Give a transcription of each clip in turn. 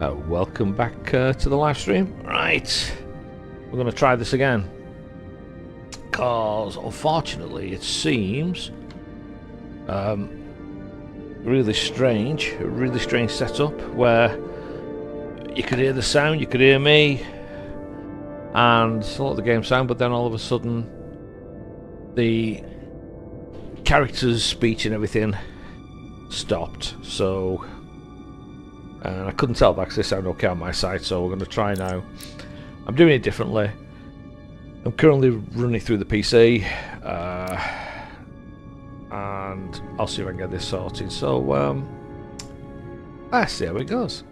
Welcome back to the live stream. Right, we're going to try this again. Because, unfortunately, it seems really strange. A really strange setup where you could hear the sound, you could hear me, and a lot of the game sound, but then all of a sudden the characters' speech and everything stopped. So, and I couldn't tell that because they sound okay on my side, so we're going to try now. I'm doing it differently. I'm currently running through the PC, and I'll see if I can get this sorted. So, let's see how it goes.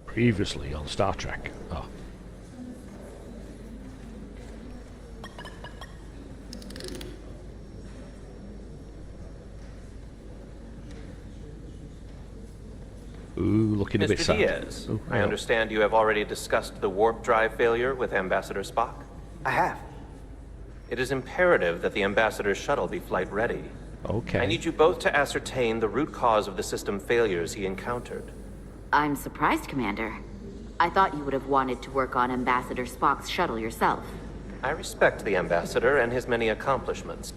Previously on Star Trek. Oh. Ooh, looking a bit sad. Mr. Diaz, I understand you have already discussed the warp drive failure with Ambassador Spock? I have. It is imperative that the Ambassador's shuttle be flight ready. Okay. I need you both to ascertain the root cause of the system failures he encountered. I'm surprised, Commander. I thought you would have wanted to work on Ambassador Spock's shuttle yourself. I respect the Ambassador and his many accomplishments,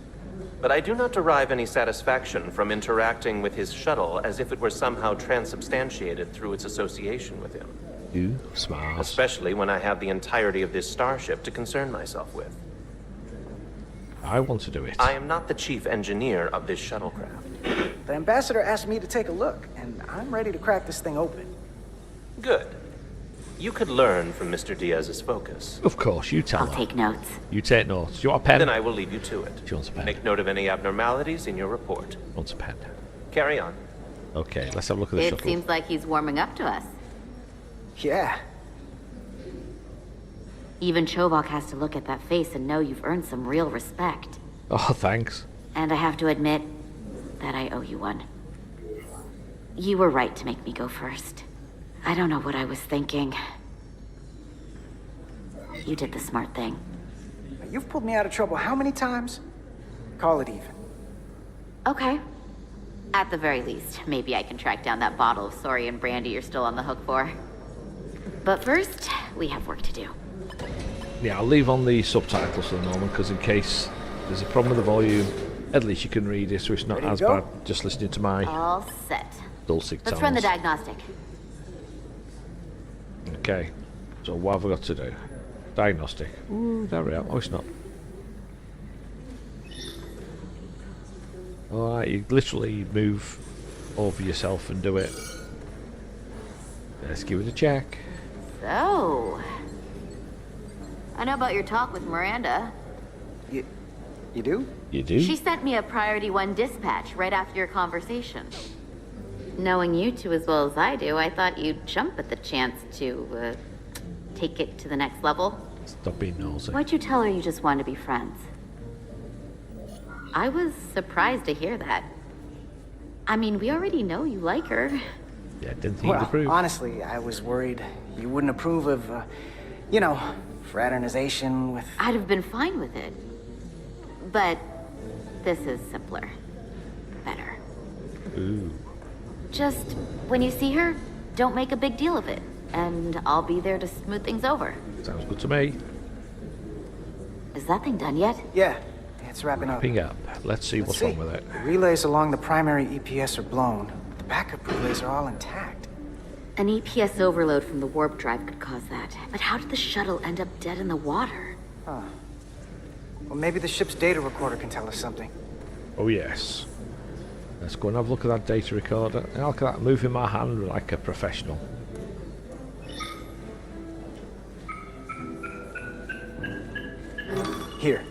but I do not derive any satisfaction from interacting with his shuttle as if it were somehow transubstantiated through its association with him. Ooh, smart. Especially when I have the entirety of this starship to concern myself with. I want to do it. I am not the chief engineer of this shuttlecraft. The ambassador asked me to take a look, and I'm ready to crack this thing open. Good. You could learn from Mr. Diaz's focus. Of course, you tell I'll her. take notes. You take notes. Do you want a pen? Then I will leave you to it. She wants a pen. Make note of any abnormalities in your report. Wants a pen. Carry on. Okay, let's have a look at the It shuttle. seems like he's warming up to us. Yeah. Even Chobok has to look at that face and know you've earned some real respect. Oh, thanks. And I have to admit that I owe you one. You were right to make me go first. I don't know what I was thinking. You did the smart thing. You've pulled me out of trouble how many times? Call it even. Okay. At the very least, maybe I can track down that bottle of Saurian brandy you're still on the hook for. But first, we have work to do. Yeah, I'll leave on the subtitles for the moment, because in case there's a problem with the volume, at least you can read it, so it's not Ready to as go? bad just listening to my All set. dulcet tones. Let's run the diagnostic. Okay, so what have we got to do? Diagnostic. Ooh, there we are. Oh, it's not. Alright, you literally move over yourself and do it. Let's give it a check. So... I know about your talk with Miranda. You do? You do? She sent me a Priority 1 dispatch right after your conversation. Knowing you two as well as I do, I thought you'd jump at the chance to, take it to the next level. Stop being nosy. Why'd you tell her you just wanted to be friends? I was surprised to hear that. I mean, we already know you like her. Yeah, didn't think you'd Well, approve. honestly, I was worried you wouldn't approve of, you know, fraternization with... I'd have been fine with it. But this is simpler. Better. Ooh. Just, when you see her, don't make a big deal of it. And I'll be there to smooth things over. Sounds good to me. Is that thing done yet? Yeah, it's wrapping up. Ping up. Let's see what's wrong with it. The relays along the primary EPS are blown. The backup relays are all intact. An EPS overload from the warp drive could cause that. But how did the shuttle end up dead in the water? Huh. Well, maybe the ship's data recorder can tell us something. Oh, yes. Let's go and have a look at that data recorder. And look at that, moving my hand like a professional. Here.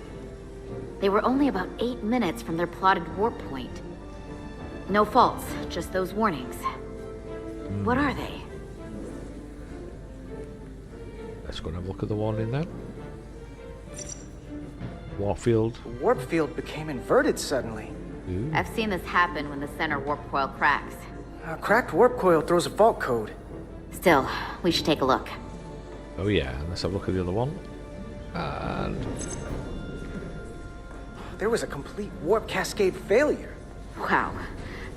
They were only about 8 minutes from their plotted warp point. No faults, just those warnings. What are they? Let's go and have a look at the warning then. Warfield. The warp field became inverted suddenly. Ooh. I've seen this happen when the center warp coil cracks. A cracked warp coil throws a fault code. Still, we should take a look. Oh yeah, let's have a look at the other one. And There was a complete warp cascade failure. Wow.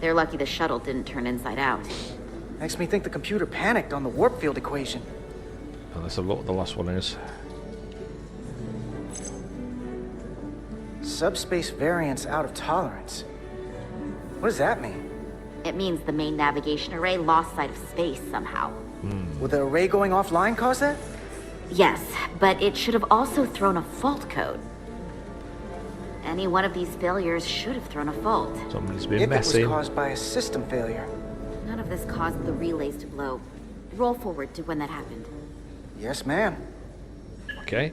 They're lucky the shuttle didn't turn inside out. Makes me think the computer panicked on the warp field equation. let's have a look what the last one is. Subspace variance out of tolerance. What does that mean? It means the main navigation array lost sight of space somehow. Would the array going offline cause that? Yes, but it should have also thrown a fault code. Any one of these failures should have thrown a fault. Somebody's been If messy. it was caused by a system failure. None of this caused the relays to blow. Roll forward to when that happened. Yes, ma'am. Okay.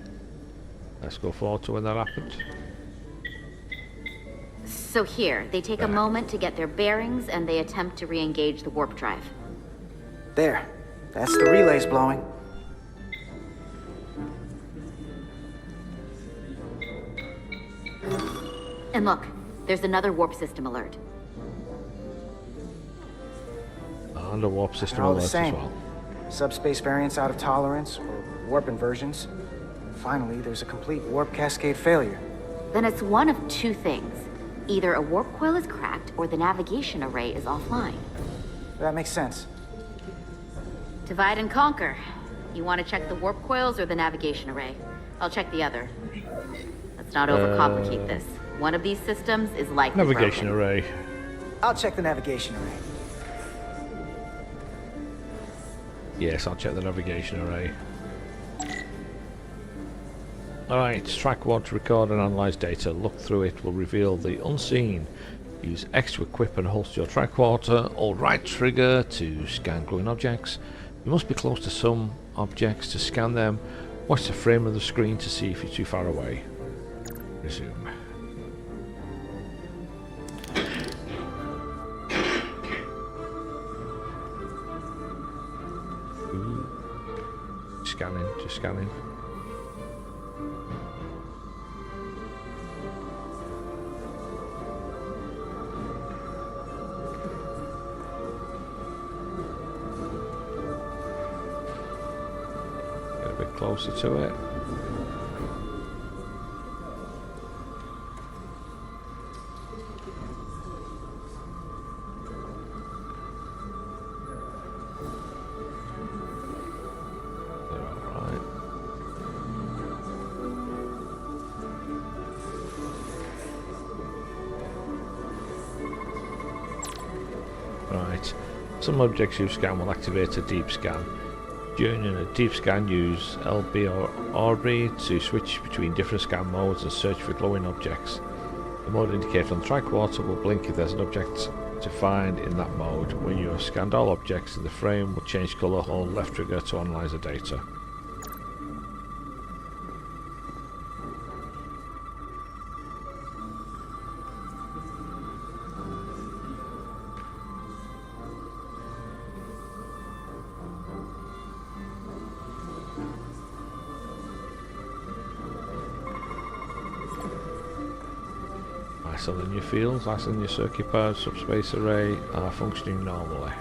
Let's go forward to when that happened. So here, they take a moment to get their bearings and they attempt to re-engage the warp drive. There. That's the relays blowing. And look, there's another warp system alert. And a warp system They're all the alert as same. well. Subspace variance out of tolerance, or warp inversions. Finally, there's a complete warp cascade failure. Then it's one of two things. Either a warp coil is cracked or the navigation array is offline. That makes sense. Divide and conquer. You want to check the warp coils or the navigation array? I'll check the other. Let's not overcomplicate this. One of these systems is likely Navigation broken. array. I'll check the navigation array. Yes, I'll check the navigation array. Alright, track 1 to record and analyze data. Look through it will reveal the unseen. Use X to equip and holster your tricorder, or right trigger to scan glowing objects. You must be close to some objects to scan them. Watch the frame of the screen to see if you're too far away. Resume. Ooh. Scanning, just scanning. Get a bit closer to it. Right, some objects you scan will activate a deep scan. During a deep scan, use LB or RB to switch between different scan modes and search for glowing objects. The mode indicator on the tricorder will blink if there's an object to find in that mode. When you have scanned all objects, the frame will change colour. Hold left trigger to analyse the data. Isolating your fields, isolating your circuit board, subspace array are functioning normally.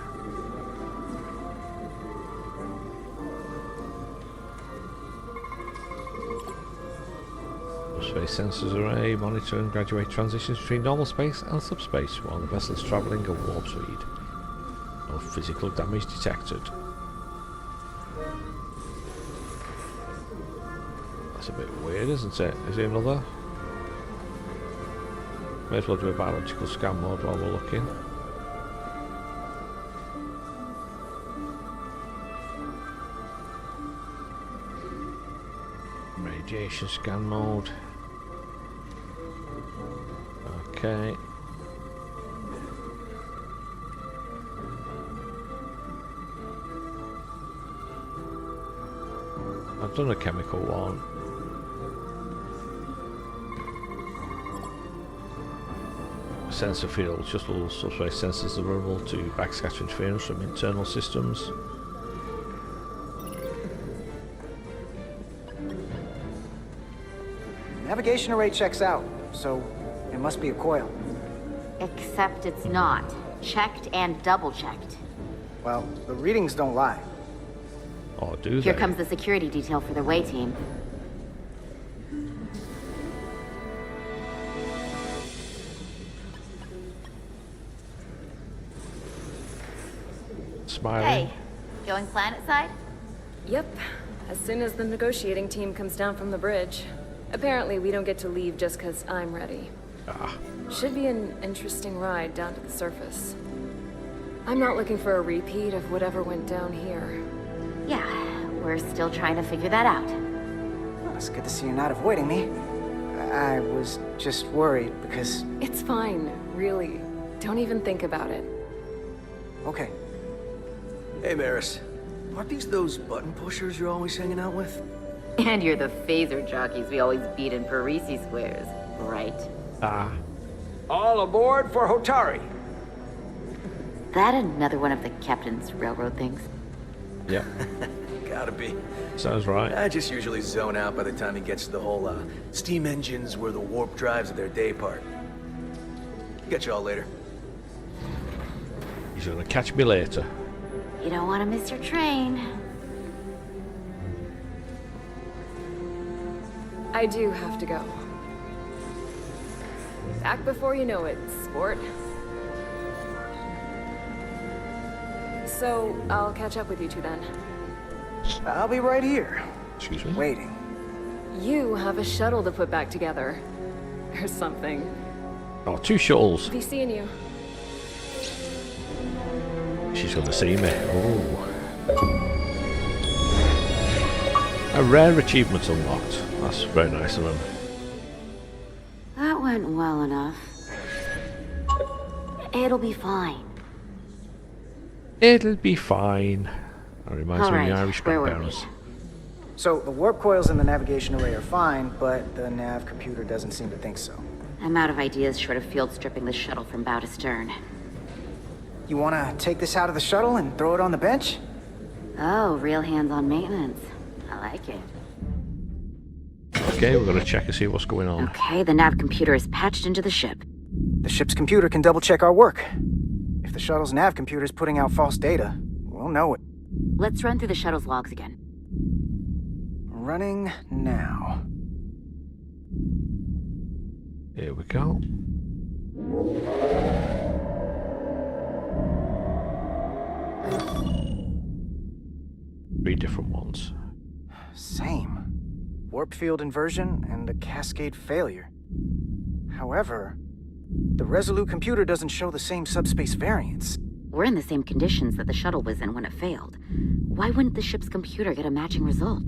Subspace sensors array monitor and graduate transitions between normal space and subspace while the vessel is travelling at warp speed. No physical damage detected. That's a bit weird, isn't it? Is there another? May as well do a biological scan mode while we're looking. Radiation scan mode. Okay. I've done a chemical one. Sensor fields, just little subspace sensors are vulnerable to backscatter interference from internal systems. Navigation array checks out, so it must be a coil. Except it's not. Checked and double checked. Well, the readings don't lie. Or do Here they? comes the security detail for the way team. smiling. Hey, going planet side? Yep, as soon as the negotiating team comes down from the bridge. Apparently, we don't get to leave just because I'm ready. Should be an interesting ride down to the surface. I'm not looking for a repeat of whatever went down here. Yeah, we're still trying to figure that out. Well, it's good to see you're not avoiding me. I was just worried because... It's fine, really. Don't even think about it. Okay. Hey, Maris. Aren't these those button pushers you're always hanging out with? And you're the phaser jockeys we always beat in Parisi squares, right? All aboard for Hotari. That another one of the captain's railroad things? Yep. Gotta be. Sounds right. I just usually zone out by the time he gets to the whole, steam engines were the warp drives of their day part. Catch y'all later. He's gonna catch me later. You don't want to miss your train. I do have to go. Back before you know it, sport. So, I'll catch up with you two then. I'll be right here, Excuse me? waiting. You have a shuttle to put back together. Or something. Oh, 2 shuttles. Be seeing you. She's gonna see me. Oh. A rare achievement unlocked. That's very nice of him. That went well enough. It'll be fine. It'll be fine. That reminds me of the Alright, Irish where were grandparents. So, the warp coils in the navigation array are fine, but the nav computer doesn't seem to think so. I'm out of ideas short of field stripping the shuttle from bow to stern. You wanna take this out of the shuttle and throw it on the bench? Oh, real hands-on maintenance. I like it. Okay, we're gonna check and see what's going on. Okay, the nav computer is patched into the ship. The ship's computer can double-check our work. If the shuttle's nav computer's putting out false data, we'll know it. Let's run through the shuttle's logs again. Running now. Here we go. Three different ones. Same. Warp field inversion and a cascade failure. However, the Resolute computer doesn't show the same subspace variance. We're in the same conditions that the shuttle was in when it failed. Why wouldn't the ship's computer get a matching result?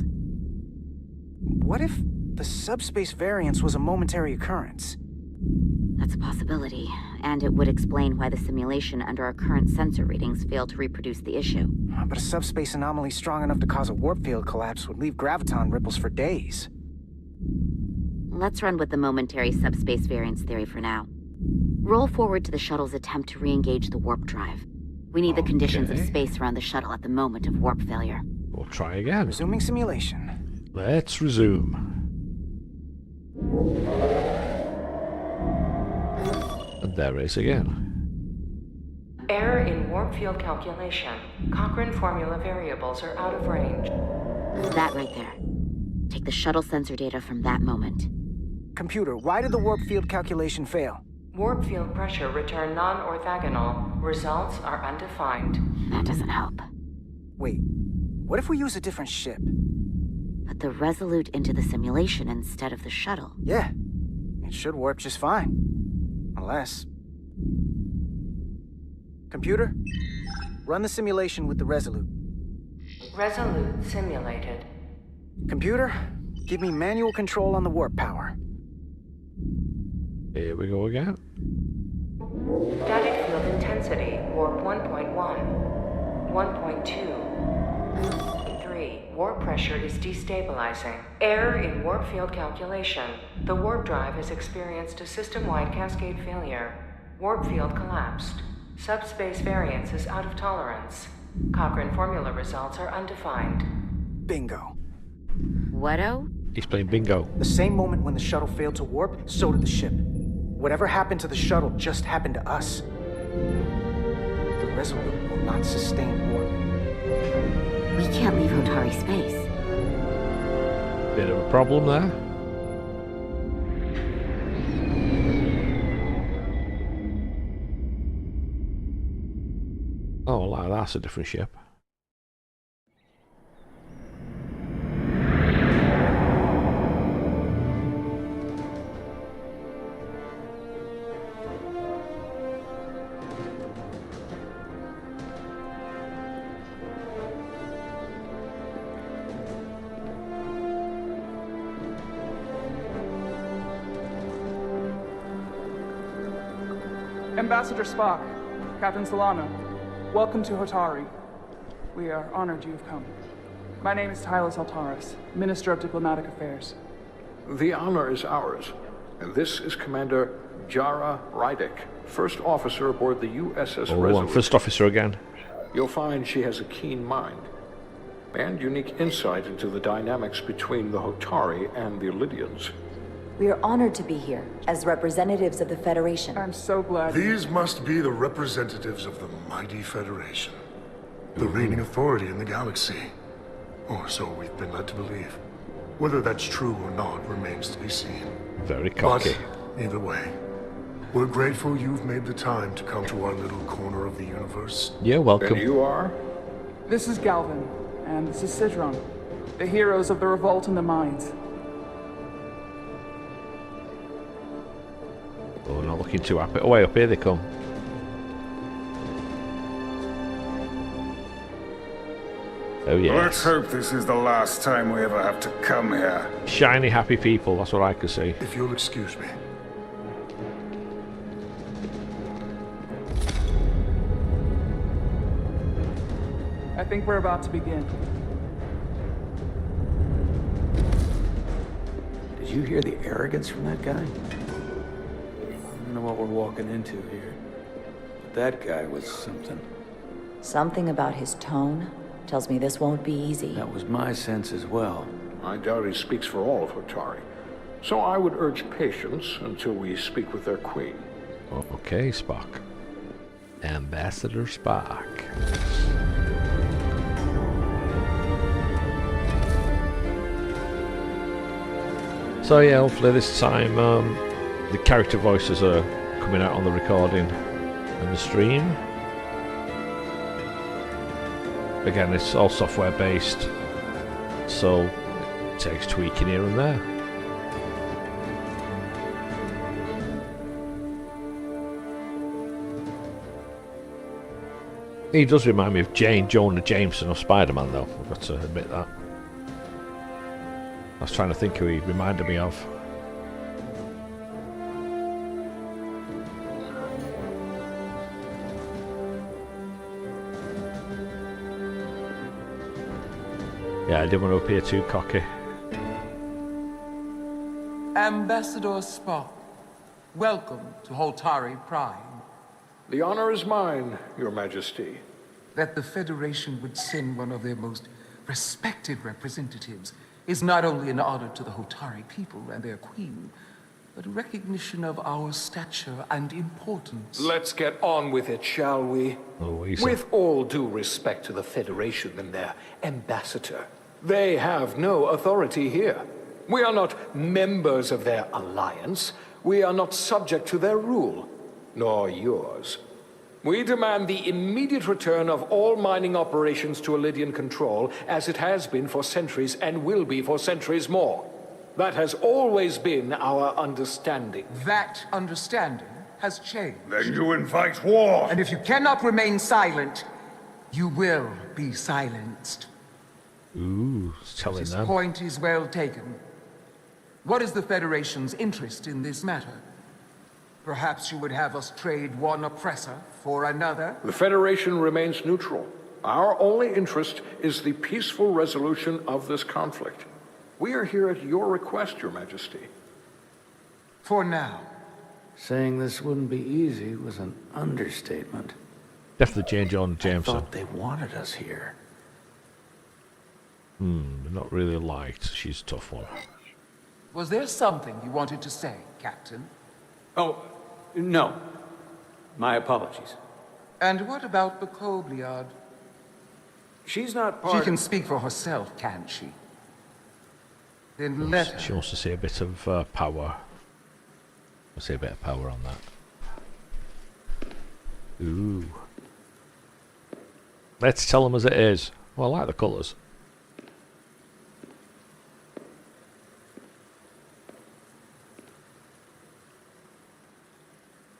What if the subspace variance was a momentary occurrence? That's a possibility, and it would explain why the simulation under our current sensor readings failed to reproduce the issue. But a subspace anomaly strong enough to cause a warp field collapse would leave graviton ripples for days. Let's run with the momentary subspace variance theory for now. Roll forward to the shuttle's attempt to re-engage the warp drive. We need the conditions of Okay. space around the shuttle at the moment of warp failure. We'll try again. Resuming simulation. Let's resume. And there it is again. Error in warp field calculation. Cochrane formula variables are out of range. That right there. Take the shuttle sensor data from that moment. Computer, why did the warp field calculation fail? Warp field pressure return non-orthogonal. Results are undefined. That doesn't help. Wait, what if we use a different ship? Put the Resolute into the simulation instead of the shuttle. Yeah, it should warp just fine. Unless... Computer, run the simulation with the Resolute. Resolute simulated. Computer, give me manual control on the warp power. Here we go again. Static field intensity, warp 1.1. 1.2. 3. Warp pressure is destabilizing. Error in warp field calculation. The warp drive has experienced a system-wide cascade failure. Warp field collapsed. Subspace variance is out of tolerance. Cochrane formula results are undefined. Bingo. What-o? He's playing bingo. The same moment when the shuttle failed to warp, so did the ship. Whatever happened to the shuttle just happened to us. The Resolute will not sustain warp. We can't leave Hotari space. Bit of a problem there. Oh, like that's a different ship. Ambassador Spock, Captain Solano, welcome to Hotari. We are honored you've come. My name is Tyler Saltaris, Minister of Diplomatic Affairs. The honor is ours, and this is Commander Jara Rydick, first officer aboard the USS Resurgence. First officer again. You'll find she has a keen mind and unique insight into the dynamics between the Hotari and the Illidians. We are honored to be here as representatives of the Federation. I'm so glad. These must be the representatives of the mighty Federation, the reigning authority in the galaxy. Or so we've been led to believe. Whether that's true or not remains to be seen. Very cocky. But either way, we're grateful you've made the time to come to our little corner of the universe. Yeah, welcome. And you are? This is Galvin, and this is Sidron, the heroes of the revolt in the mines. Oh, not looking too happy. Oh, way up here they come. Oh, yeah. Let's hope this is the last time we ever have to come here. Shiny, happy people, that's what I could see. If you'll excuse me. I think we're about to begin. Did you hear the arrogance from that guy? I don't know what we're walking into here. But that guy was something. Something about his tone tells me this won't be easy. That was my sense as well. I doubt he speaks for all of Hotari. So I would urge patience until we speak with their queen. Oh, okay, Spock. Ambassador Spock. So yeah, hopefully this time the character voices are coming out on the recording and the stream. Again, it's all software based, so it takes tweaking here and there. He does remind me of Jonah Jameson of Spider-Man though, I've got to admit that. I was trying to think who he reminded me of. Yeah, I didn't want to appear too cocky. Ambassador Spock, welcome to Hotari Prime. The honor is mine, Your Majesty. That the Federation would send one of their most respected representatives is not only an honor to the Hotari people and their queen, but a recognition of our stature and importance. Let's get on with it, shall we? Oh, easy. With all due respect to the Federation and their ambassador, they have no authority here. We are not members of their alliance. We are not subject to their rule, nor yours. We demand the immediate return of all mining operations to Illidian control, as it has been for centuries and will be for centuries more. That has always been our understanding. That understanding has changed. Then you invite war. And if you cannot remain silent, you will be silenced. Ooh, telling This them. point is well taken. What is the Federation's interest in this matter? Perhaps you would have us trade one oppressor for another? The Federation remains neutral. Our only interest is the peaceful resolution of this conflict. We are here at your request, Your Majesty. For now. Saying this wouldn't be easy was an understatement. Definitely Jonah I Jameson. thought they wanted us here. Not really liked. She's a tough one. Was there something you wanted to say, Captain? Oh, no. My apologies. And what about Bakobliad? She's not part She of... can speak for herself, can't she? Then let her. She wants to see a bit of power. I'll see a bit of power on that. Ooh. Let's tell them as it is. Well, I like the colours.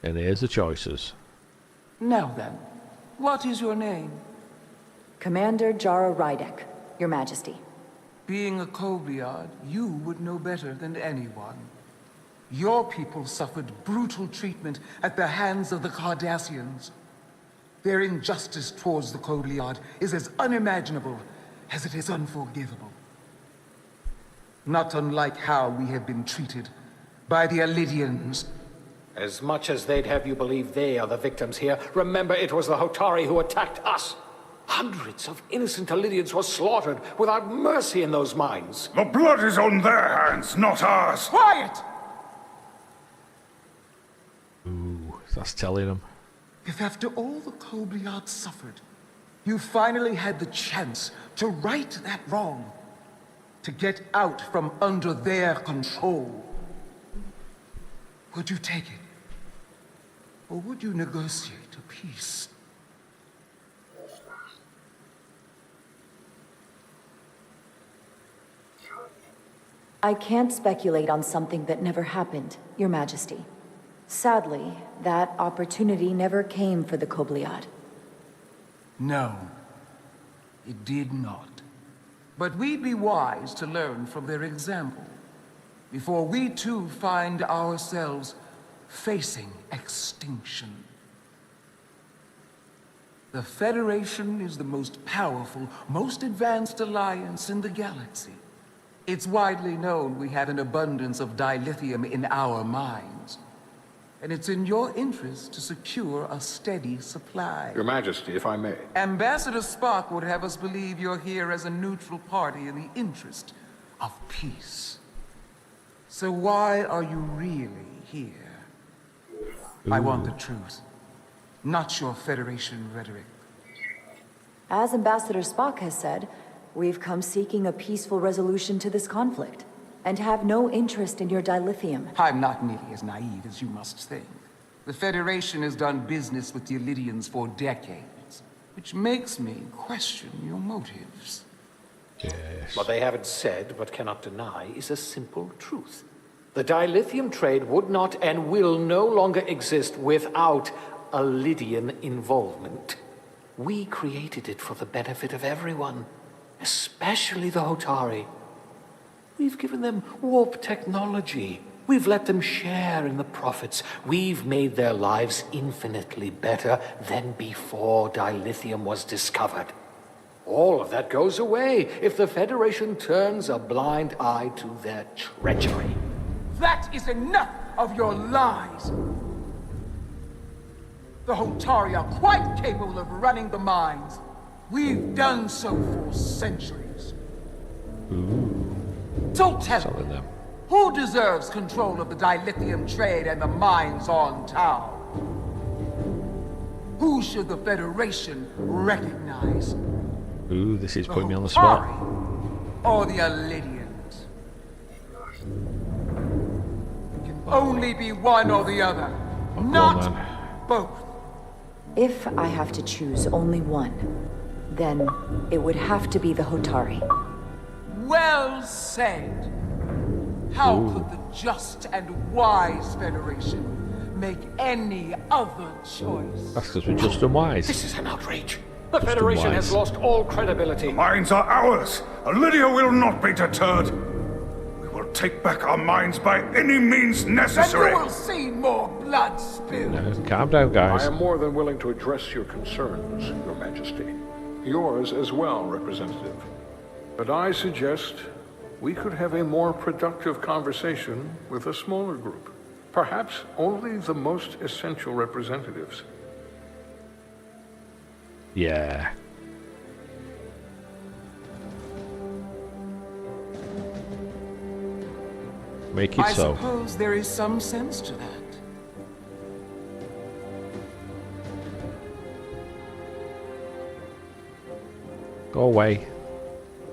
And here's the choices. Now then, what is your name? Commander Jara Rydek, Your Majesty. Being a Kobliad, you would know better than anyone. Your people suffered brutal treatment at the hands of the Cardassians. Their injustice towards the Kobliad is as unimaginable as it is unforgivable. Not unlike how we have been treated by the Alidians. As much as they'd have you believe they are the victims here, remember it was the Hotari who attacked us. Hundreds of innocent Alidians were slaughtered without mercy in those mines. The blood is on their hands, not ours. Quiet! Ooh, that's telling them. If after all the Kobliad suffered, you finally had the chance to right that wrong, to get out from under their control, would you take it? Or would you negotiate a peace? I can't speculate on something that never happened, Your Majesty. Sadly, that opportunity never came for the Kobliad. No, it did not. But we'd be wise to learn from their example, before we too find ourselves facing extinction. The Federation is the most powerful, most advanced alliance in the galaxy. It's widely known we have an abundance of dilithium in our mines. And it's in your interest to secure a steady supply. Your Majesty, if I may. Ambassador Spock would have us believe you're here as a neutral party in the interest of peace. So why are you really here? I want the truth, not your Federation rhetoric. As Ambassador Spock has said, we've come seeking a peaceful resolution to this conflict, and have no interest in your dilithium. I'm not nearly as naive as you must think. The Federation has done business with the Alidians for decades, which makes me question your motives. Yes. What they haven't said, but cannot deny, is a simple truth. The dilithium trade would not and will no longer exist without Alidian involvement. We created it for the benefit of everyone, especially the Hotari. We've given them warp technology. We've let them share in the profits. We've made their lives infinitely better than before dilithium was discovered. All of that goes away if the Federation turns a blind eye to their treachery. That is enough of your lies! The Hotari are quite capable of running the mines. We've done so for centuries. So tell me, who deserves control of the dilithium trade and the mines on Tau? Who should the Federation recognize? Ooh, this is putting me on the spot. Or the Alidians? It can only be one or the other, not both. If I have to choose only one, then it would have to be the Hotari. Well said. How could the just and wise Federation make any other choice? That's because we're just and wise. This is an outrage. The Federation has lost all credibility. The mines are ours. Lydia will not be deterred. We will take back our mines by any means necessary. And you will see more blood spilled. No, calm down, guys. I am more than willing to address your concerns, Your Majesty. Yours as well, Representative. But I suggest we could have a more productive conversation with a smaller group. Perhaps only the most essential representatives. Yeah. Make it I so. suppose there is some sense to that. Go away.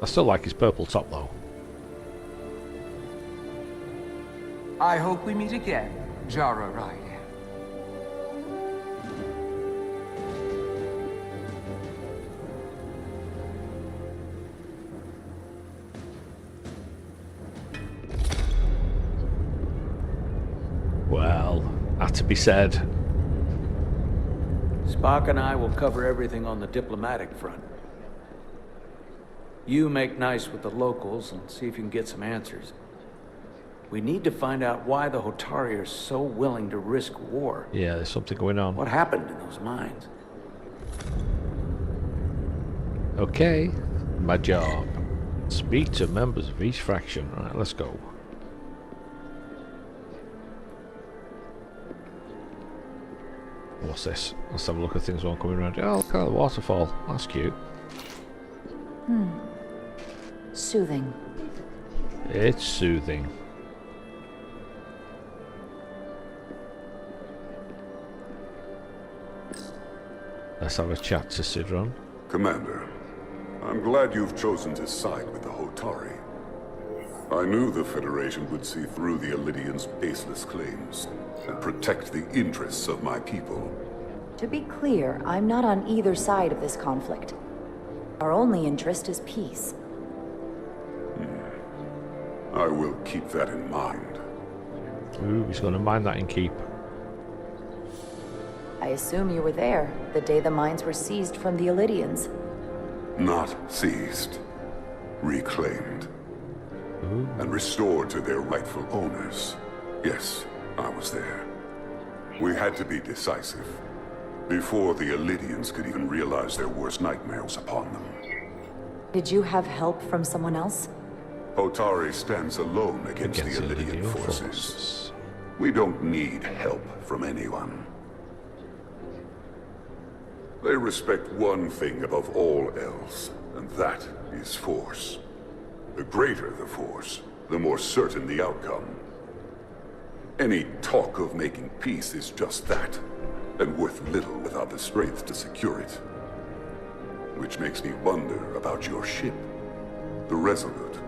I still like his purple top though. I hope we meet again, Jara Rydek. to be said. Spock and I will cover everything on the diplomatic front. You make nice with the locals and see if you can get some answers. We need to find out why the Hotari are so willing to risk war. Yeah, there's something going on. What happened in those mines? Okay, my job. Speak to members of each faction. Right, let's go. What's this? Let's have a look at things while coming around. Oh, look at the waterfall. That's cute. Soothing. It's soothing. Let's have a chat to Sidron. Commander, I'm glad you've chosen to side with the Hotari. I knew the Federation would see through the Elydians' baseless claims and protect the interests of my people. To be clear, I'm not on either side of this conflict. Our only interest is peace. I will keep that in mind. Ooh, he's going to mind that in keep. I assume you were there, the day the mines were seized from the Elydians. Not seized. Reclaimed. Ooh. And restored to their rightful owners. Yes, I was there. We had to be decisive. Before the Elydians could even realize their worst nightmares upon them. Did you have help from someone else? Hotari stands alone against the Elydian forces. We don't need help from anyone. They respect one thing above all else, and that is force. The greater the force, the more certain the outcome. Any talk of making peace is just that, and worth little without the strength to secure it. Which makes me wonder about your ship, the Resolute.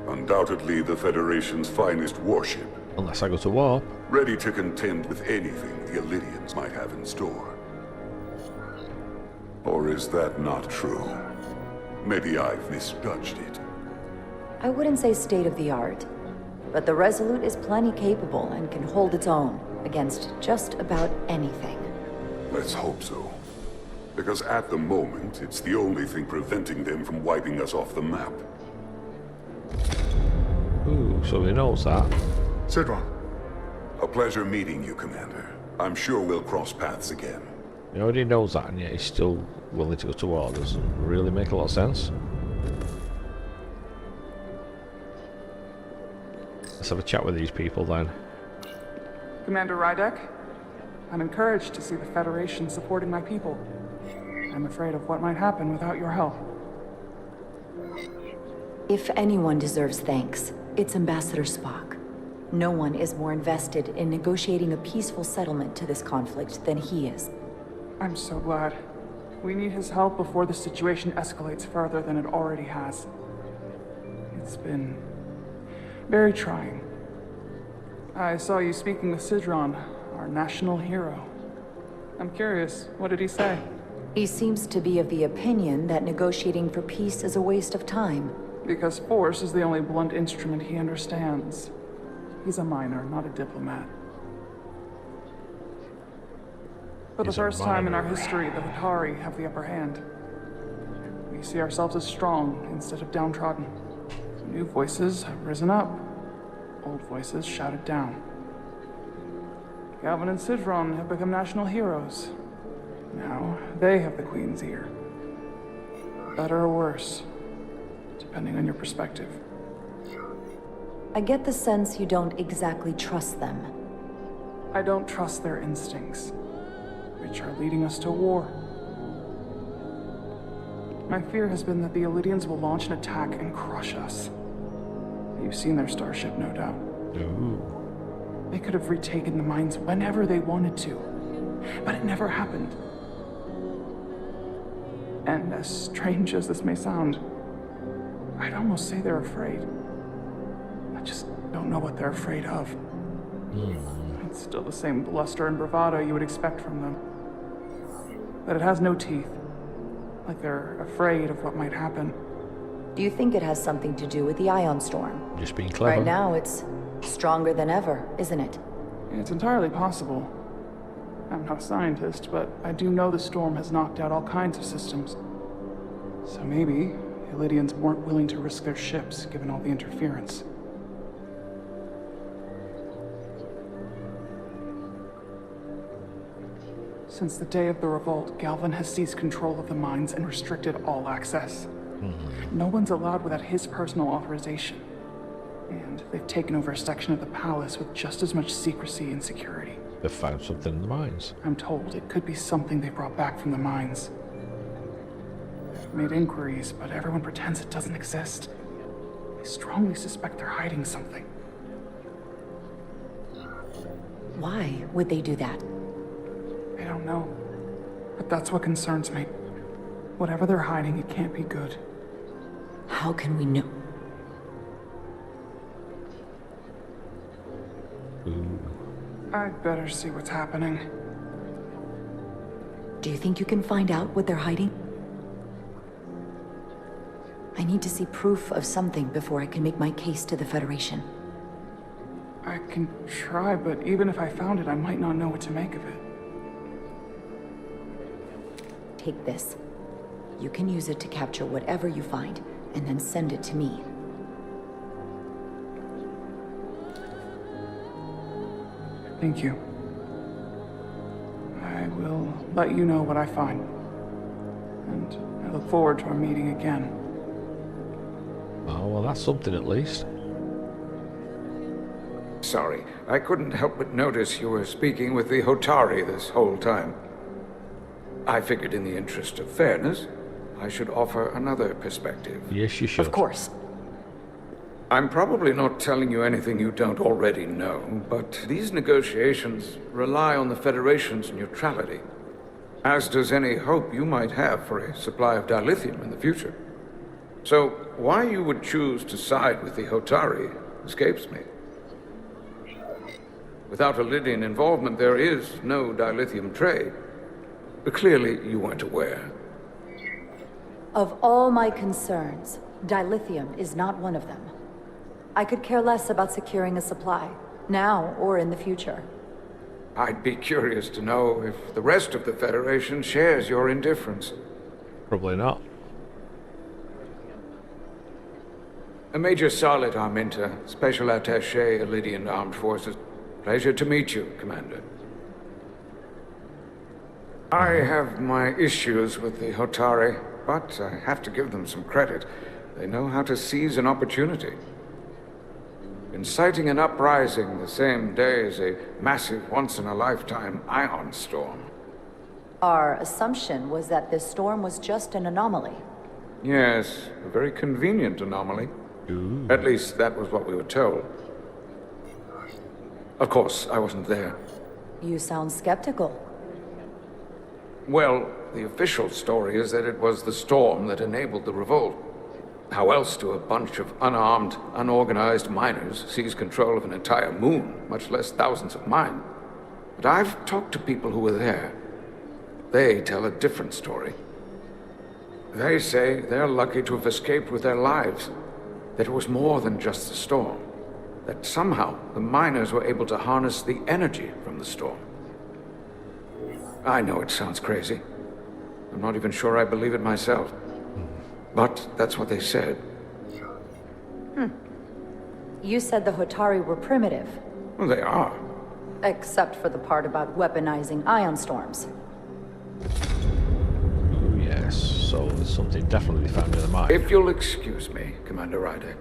Undoubtedly the Federation's finest warship. Unless I go to war. Ready to contend with anything the Elydians might have in store. Or is that not true? Maybe I've misjudged it. I wouldn't say state-of-the-art, but the Resolute is plenty capable and can hold its own against just about anything. Let's hope so. Because at the moment, it's the only thing preventing them from wiping us off the map. Ooh, so he knows that. Sidron. A pleasure meeting you, Commander. I'm sure we'll cross paths again. He already knows that, and yet he's still willing to go to war. Doesn't really make a lot of sense. Let's have a chat with these people then. Commander Rydek, I'm encouraged to see the Federation supporting my people. I'm afraid of what might happen without your help. If anyone deserves thanks, it's Ambassador Spock. No one is more invested in negotiating a peaceful settlement to this conflict than he is. I'm so glad. We need his help before the situation escalates further than it already has. It's been very trying. I saw you speaking with Sidron, our national hero. I'm curious, what did he say? He seems to be of the opinion that negotiating for peace is a waste of time. Because force is the only blunt instrument he understands. He's a miner, not a diplomat. For the first time in our history, the Hotari have the upper hand. We see ourselves as strong instead of downtrodden. New voices have risen up. Old voices shouted down. Galvin and Sidron have become national heroes. Now, they have the Queen's ear. Better or worse, depending on your perspective. I get the sense you don't exactly trust them. I don't trust their instincts, which are leading us to war. My fear has been that the Elydians will launch an attack and crush us. You've seen their starship, no doubt. Ooh. They could have retaken the mines whenever they wanted to, but it never happened. And as strange as this may sound, I'd almost say they're afraid. I just don't know what they're afraid of. It's still the same bluster and bravado you would expect from them. But it has no teeth. Like they're afraid of what might happen. Do you think it has something to do with the ion storm? Just being clever. Right now, it's stronger than ever, isn't it? It's entirely possible. I'm not a scientist, but I do know the storm has knocked out all kinds of systems. So maybe Illydians weren't willing to risk their ships, given all the interference. Since the day of the revolt, Galvin has seized control of the mines and restricted all access. No one's allowed without his personal authorization. And they've taken over a section of the palace with just as much secrecy and security. They've found something in the mines. I'm told it could be something they brought back from the mines. I've made inquiries, but everyone pretends it doesn't exist. I strongly suspect they're hiding something. Why would they do that? I don't know. But that's what concerns me. Whatever they're hiding, it can't be good. How can we know? I'd better see what's happening. Do you think you can find out what they're hiding? I need to see proof of something before I can make my case to the Federation. I can try, but even if I found it, I might not know what to make of it. Take this. You can use it to capture whatever you find, and then send it to me. Thank you. I will let you know what I find. And I look forward to our meeting again. Oh, well, that's something at least. Sorry, I couldn't help but notice you were speaking with the Hotari this whole time. I figured in the interest of fairness, I should offer another perspective. Yes, you should. Of course. I'm probably not telling you anything you don't already know, but these negotiations rely on the Federation's neutrality, as does any hope you might have for a supply of dilithium in the future. So, why you would choose to side with the Hotari escapes me. Without Illydian involvement, there is no dilithium trade. But clearly, you weren't aware. Of all my concerns, dilithium is not one of them. I could care less about securing a supply, now or in the future. I'd be curious to know if the rest of the Federation shares your indifference. Probably not. Major Salit Arminta, Special Attaché, Illydian Armed Forces. Pleasure to meet you, Commander. I have my issues with the Hotari, but I have to give them some credit. They know how to seize an opportunity. Inciting an uprising the same day as a massive once-in-a-lifetime ion storm. Our assumption was that this storm was just an anomaly. Yes, a very convenient anomaly. Ooh. At least that was what we were told. Of course, I wasn't there. You sound skeptical. Well, the official story is that it was the storm that enabled the revolt. How else do a bunch of unarmed, unorganized miners seize control of an entire moon, much less thousands of mine? But I've talked to people who were there. They tell a different story. They say they're lucky to have escaped with their lives, that it was more than just the storm, that somehow the miners were able to harness the energy from the storm. I know it sounds crazy. I'm not even sure I believe it myself. But that's what they said. You said the Hotari were primitive. Well, they are. Except for the part about weaponizing ion storms. Ooh, yes. So there's something definitely found in the mine. If you'll excuse me, Commander Ryder.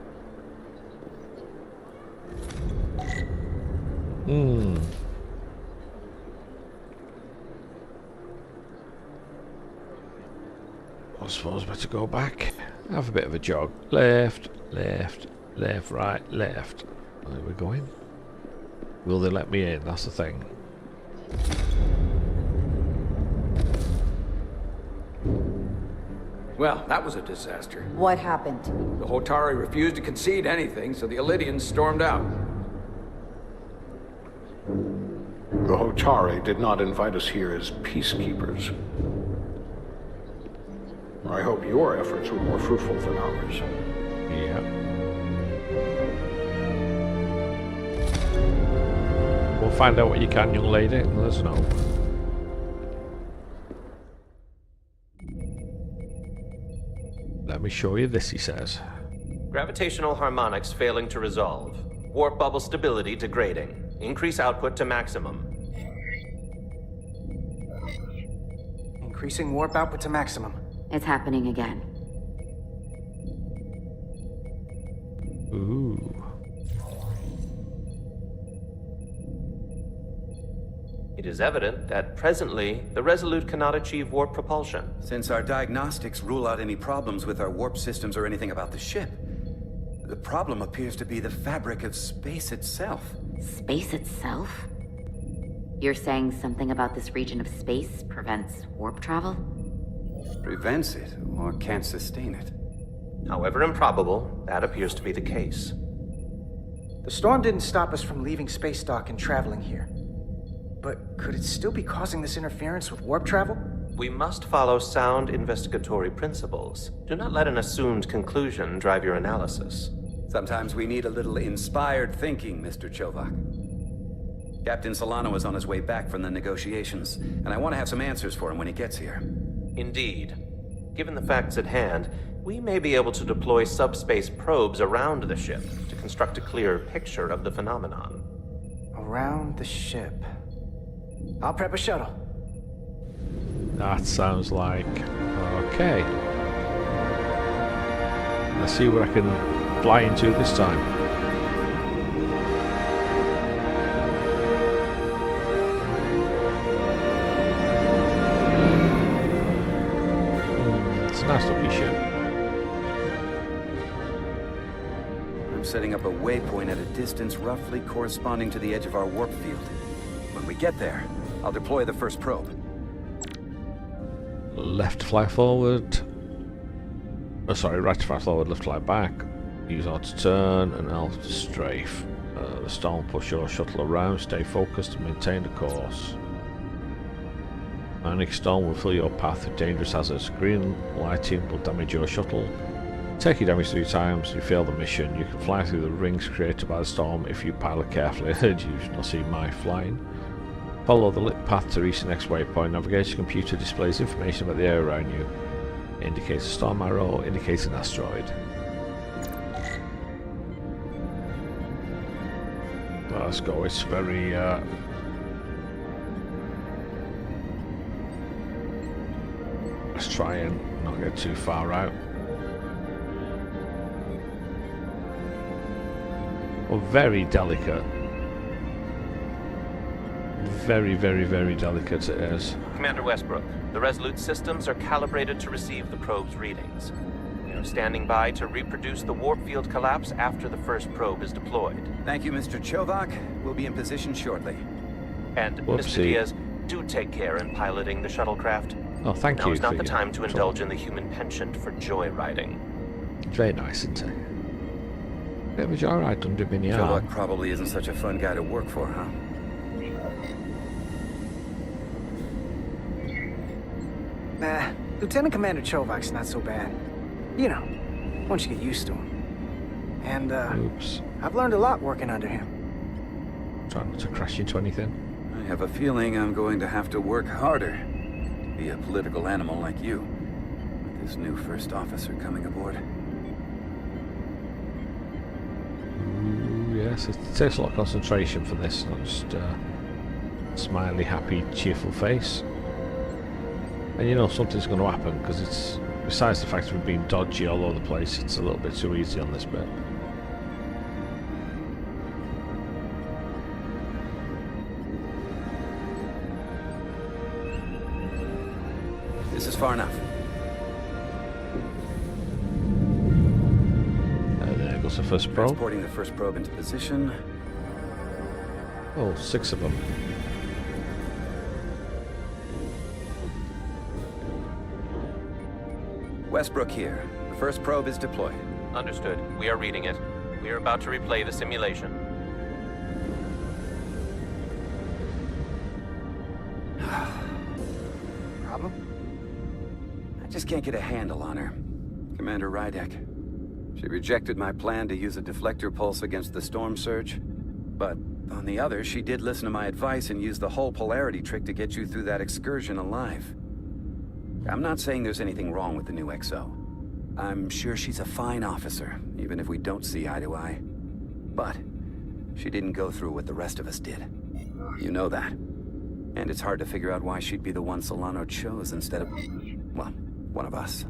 I suppose better go back. Have a bit of a jog. Left, left, left, right, left. Where are we going? Will they let me in? That's the thing. Well, that was a disaster. What happened? The Hotari refused to concede anything, so the Illydians stormed out. The Hotari did not invite us here as peacekeepers. I hope your efforts were more fruitful than ours. Yeah. We'll find out what you can, young lady, and let us know. Let me show you this, he says. Gravitational harmonics failing to resolve. Warp bubble stability degrading. Increase output to maximum. Increasing warp output to maximum. It's happening again. Ooh. It is evident that presently, the Resolute cannot achieve warp propulsion. Since our diagnostics rule out any problems with our warp systems or anything about the ship, the problem appears to be the fabric of space itself. Space itself? You're saying something about this region of space prevents warp travel? Prevents it, or can't sustain it. However improbable, that appears to be the case. The storm didn't stop us from leaving space dock and traveling here. But could it still be causing this interference with warp travel? We must follow sound investigatory principles. Do not let an assumed conclusion drive your analysis. Sometimes we need a little inspired thinking, Mr. Chovak. Captain Solano is on his way back from the negotiations, and I want to have some answers for him when he gets here. Indeed. Given the facts at hand, we may be able to deploy subspace probes around the ship to construct a clearer picture of the phenomenon. Around the ship. I'll prep a shuttle. That sounds like... okay. Let's see what I can fly into this time. It's a nice looking ship. I'm setting up a waypoint at a distance roughly corresponding to the edge of our warp field. When we get there, I'll deploy the first probe. Left fly forward. Oh, sorry, right to fly forward, left fly back. Use R to turn and L to strafe. The storm will push your shuttle around. Stay focused and maintain the course. Any storm will fill your path with dangerous hazards. Green lighting will damage your shuttle. Take your damage 3 times. You fail the mission. You can fly through the rings created by the storm if you pilot carefully. You should not see my flying. Follow the lit path to reach the next waypoint. Navigation computer displays information about the area around you. It indicates a storm arrow, indicates an asteroid. Well, let's go. It's very let's try and not get too far out. Well, very delicate. Very, very, very delicate it is. Commander Westbrook, the Resolute systems are calibrated to receive the probe's readings. We are standing by to reproduce the warp field collapse after the first probe is deployed. Thank you, Mr. Chovak. We'll be in position shortly. And, Mr. Diaz, do take care in piloting the shuttlecraft. Oh, thank you. Now is not the time to indulge in the human penchant for joyriding. Very nice, isn't it? Bit of a joyride under me now. Chovak probably isn't such a fun guy to work for, huh? Nah, Lieutenant Commander Chovak's not so bad. You know, once you get used to him. And, oops. I've learned a lot working under him. Trying not to crash into anything. I have a feeling I'm going to have to work harder to be a political animal like you, with this new first officer coming aboard. Ooh, yes, it takes a lot of concentration for this, not just smiley, happy, cheerful face. And you know something's going to happen, because it's, besides the fact that we've been dodgy all over the place, it's a little bit too easy on this bit. This is far enough. There goes the first probe. Transporting the first probe into position. Oh, 6 of them. Westbrook here. The first probe is deployed. Understood. We are reading it. We are about to replay the simulation. Problem? I just can't get a handle on her. Commander Rydek. She rejected my plan to use a deflector pulse against the storm surge, but On the other, she did listen to my advice and used the whole polarity trick to get you through that excursion alive. I'm not saying there's anything wrong with the new XO. I'm sure she's a fine officer, even if we don't see eye to eye. But she didn't go through what the rest of us did. You know that. And it's hard to figure out why she'd be the one Solano chose instead of, well, one of us.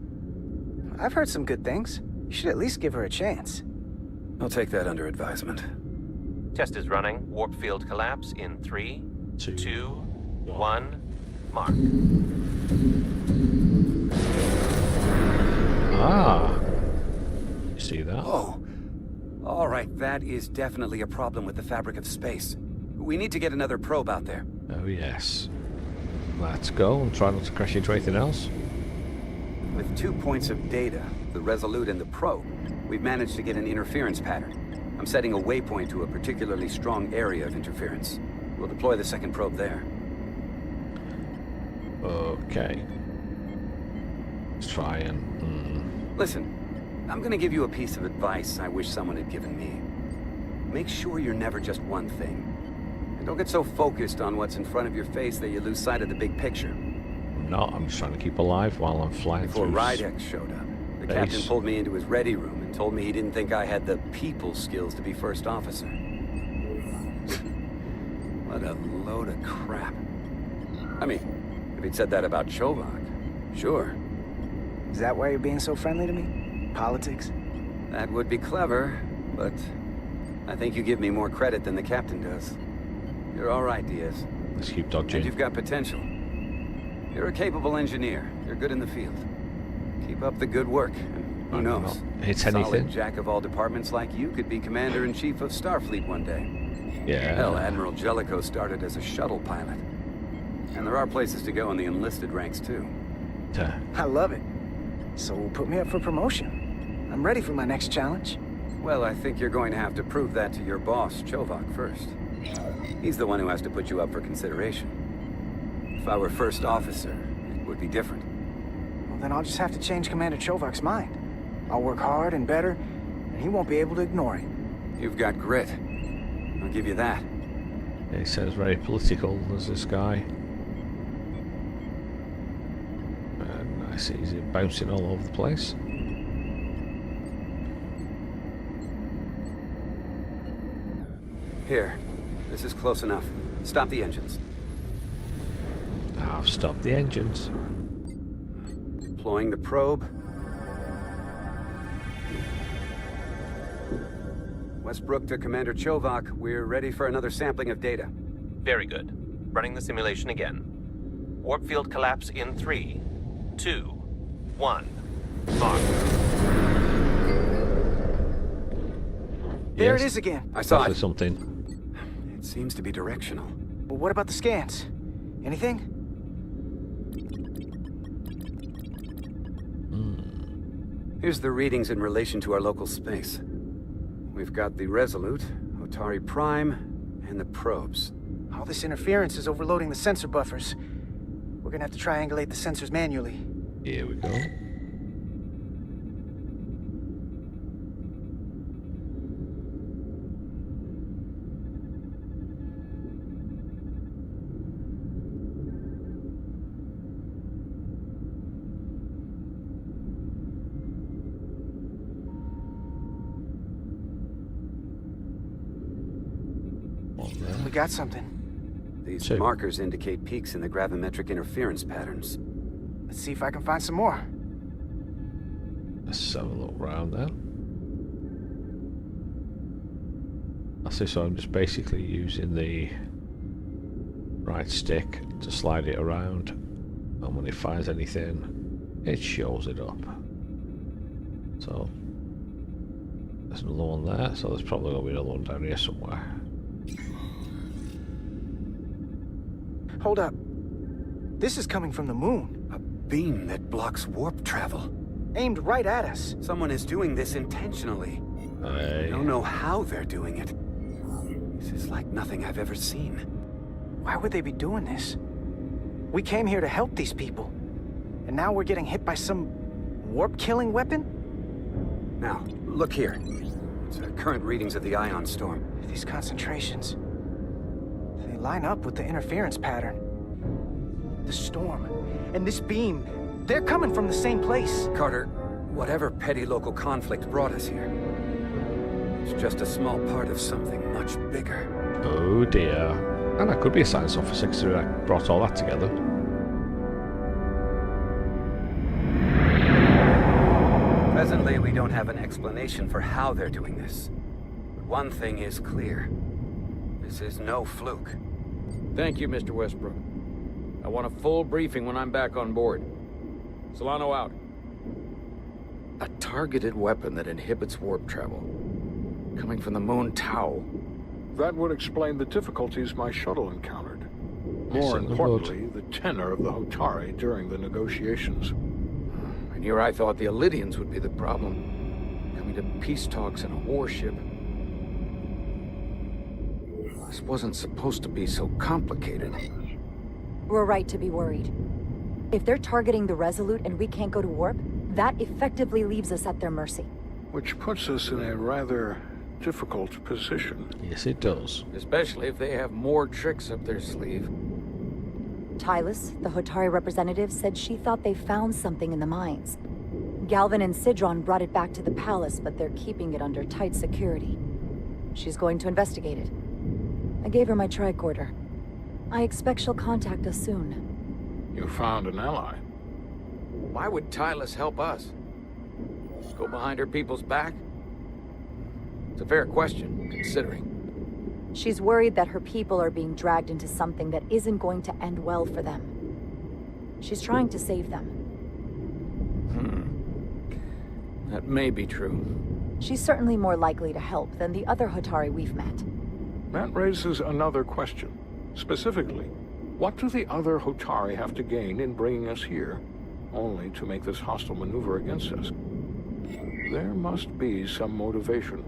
I've heard some good things. You should at least give her a chance. I'll take that under advisement. Test is running. Warp field collapse in 3, 2, 1. Mark. Ah. You see that? Oh. All right, that is definitely a problem with the fabric of space. We need to get another probe out there. Oh, yes. Let's go and try not to crash into anything else. With 2 points of data, the Resolute and the probe, we've managed to get an interference pattern. I'm setting a waypoint to a particularly strong area of interference. We'll deploy the second probe there. Okay. Let's try and... Listen, I'm gonna give you a piece of advice I wish someone had given me. Make sure you're never just one thing. And don't get so focused on what's in front of your face that you lose sight of the big picture. I'm not. I'm just trying to keep alive while I'm flying Before through Rydex showed up, the captain pulled me into his ready room and told me he didn't think I had the people skills to be first officer. What a load of crap. I mean, if he'd said that about Chovak, sure. Is that why you're being so friendly to me? Politics? That would be clever, but I think you give me more credit than the captain does. You're all right, Diaz. Let's keep dodging. And you've got potential. You're a capable engineer. You're good in the field. Keep up the good work. And who knows? It's Solid anything. jack of all departments like you could be commander-in-chief of Starfleet one day. Yeah. Hell, Admiral Jellicoe started as a shuttle pilot. And there are places to go in the enlisted ranks, too. I love it. So put me up for promotion. I'm ready for my next challenge. Well, I think you're going to have to prove that to your boss, Chovak, first. He's the one who has to put you up for consideration. If I were first officer, it would be different. Well, then I'll just have to change Commander Chovak's mind. I'll work hard and better, and he won't be able to ignore it. You've got grit. I'll give you that. Yeah, he sounds very political, as this guy. I see he's bouncing all over the place. Here. This is close enough. Stop the engines. I've stopped the engines. Deploying the probe. Westbrook to Commander Chovak. We're ready for another sampling of data. Very good. Running the simulation again. Warp field collapse in 3, 2, 1. Mark. There it is again. I saw it. Something. It seems to be directional. Well, what about the scans? Anything? Here's the readings in relation to our local space. We've got the Resolute, Otari Prime, and the probes. All this interference is overloading the sensor buffers. We're gonna have to triangulate the sensors manually. Here we go. We got something. These markers indicate peaks in the gravimetric interference patterns. Let's see if I can find some more. Let's have a look round there. I see, so I'm just basically using the right stick to slide it around, and when it finds anything, it shows it up. So there's another one there, so there's probably going to be another one down here somewhere. Hold up. This is coming from the moon. A beam that blocks warp travel. Aimed right at us. Someone is doing this intentionally. I don't know how they're doing it. This is like nothing I've ever seen. Why would they be doing this? We came here to help these people. And now we're getting hit by some warp-killing weapon? Now, look here. It's current readings of the ion storm. These concentrations. line up with the interference pattern. The storm and this beam, they're coming from the same place. Carter, whatever petty local conflict brought us here, it's just a small part of something much bigger. Oh dear. And that could be a science officer who brought all that together. Presently, we don't have an explanation for how they're doing this. But one thing is clear. This is no fluke. Thank you, Mr. Westbrook. I want a full briefing when I'm back on board. Solano out. A targeted weapon that inhibits warp travel. Coming from the moon Tau. That would explain the difficulties my shuttle encountered. More importantly, the tenor of the Hotari during the negotiations. And here I thought the Illidians would be the problem. Coming to peace talks in a warship. This wasn't supposed to be so complicated. We're right to be worried. If they're targeting the Resolute and we can't go to warp, that effectively leaves us at their mercy. Which puts us in a rather difficult position. Yes, it does. Especially if they have more tricks up their sleeve. Tylus, the Hotari representative, said she thought they found something in the mines. Galvin and Sidron brought it back to the palace, but they're keeping it under tight security. She's going to investigate it. I gave her my tricorder. I expect she'll contact us soon. You found an ally. Why would Tylus help us? Go behind her people's back? It's a fair question, considering. She's worried that her people are being dragged into something that isn't going to end well for them. She's trying to save them. That may be true. She's certainly more likely to help than the other Hotari we've met. That raises another question. Specifically, what do the other Hotari have to gain in bringing us here, only to make this hostile maneuver against us? There must be some motivation.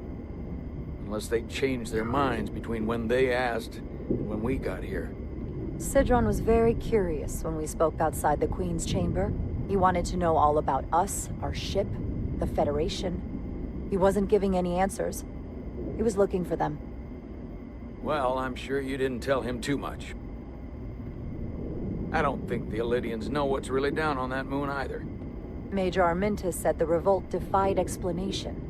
Unless they changed their minds between when they asked and when we got here. Sidron was very curious when we spoke outside the Queen's chamber. He wanted to know all about us, our ship, the Federation. He wasn't giving any answers. He was looking for them. Well, I'm sure you didn't tell him too much. I don't think the Illidians know what's really down on that moon either. Major Armintas said the revolt defied explanation.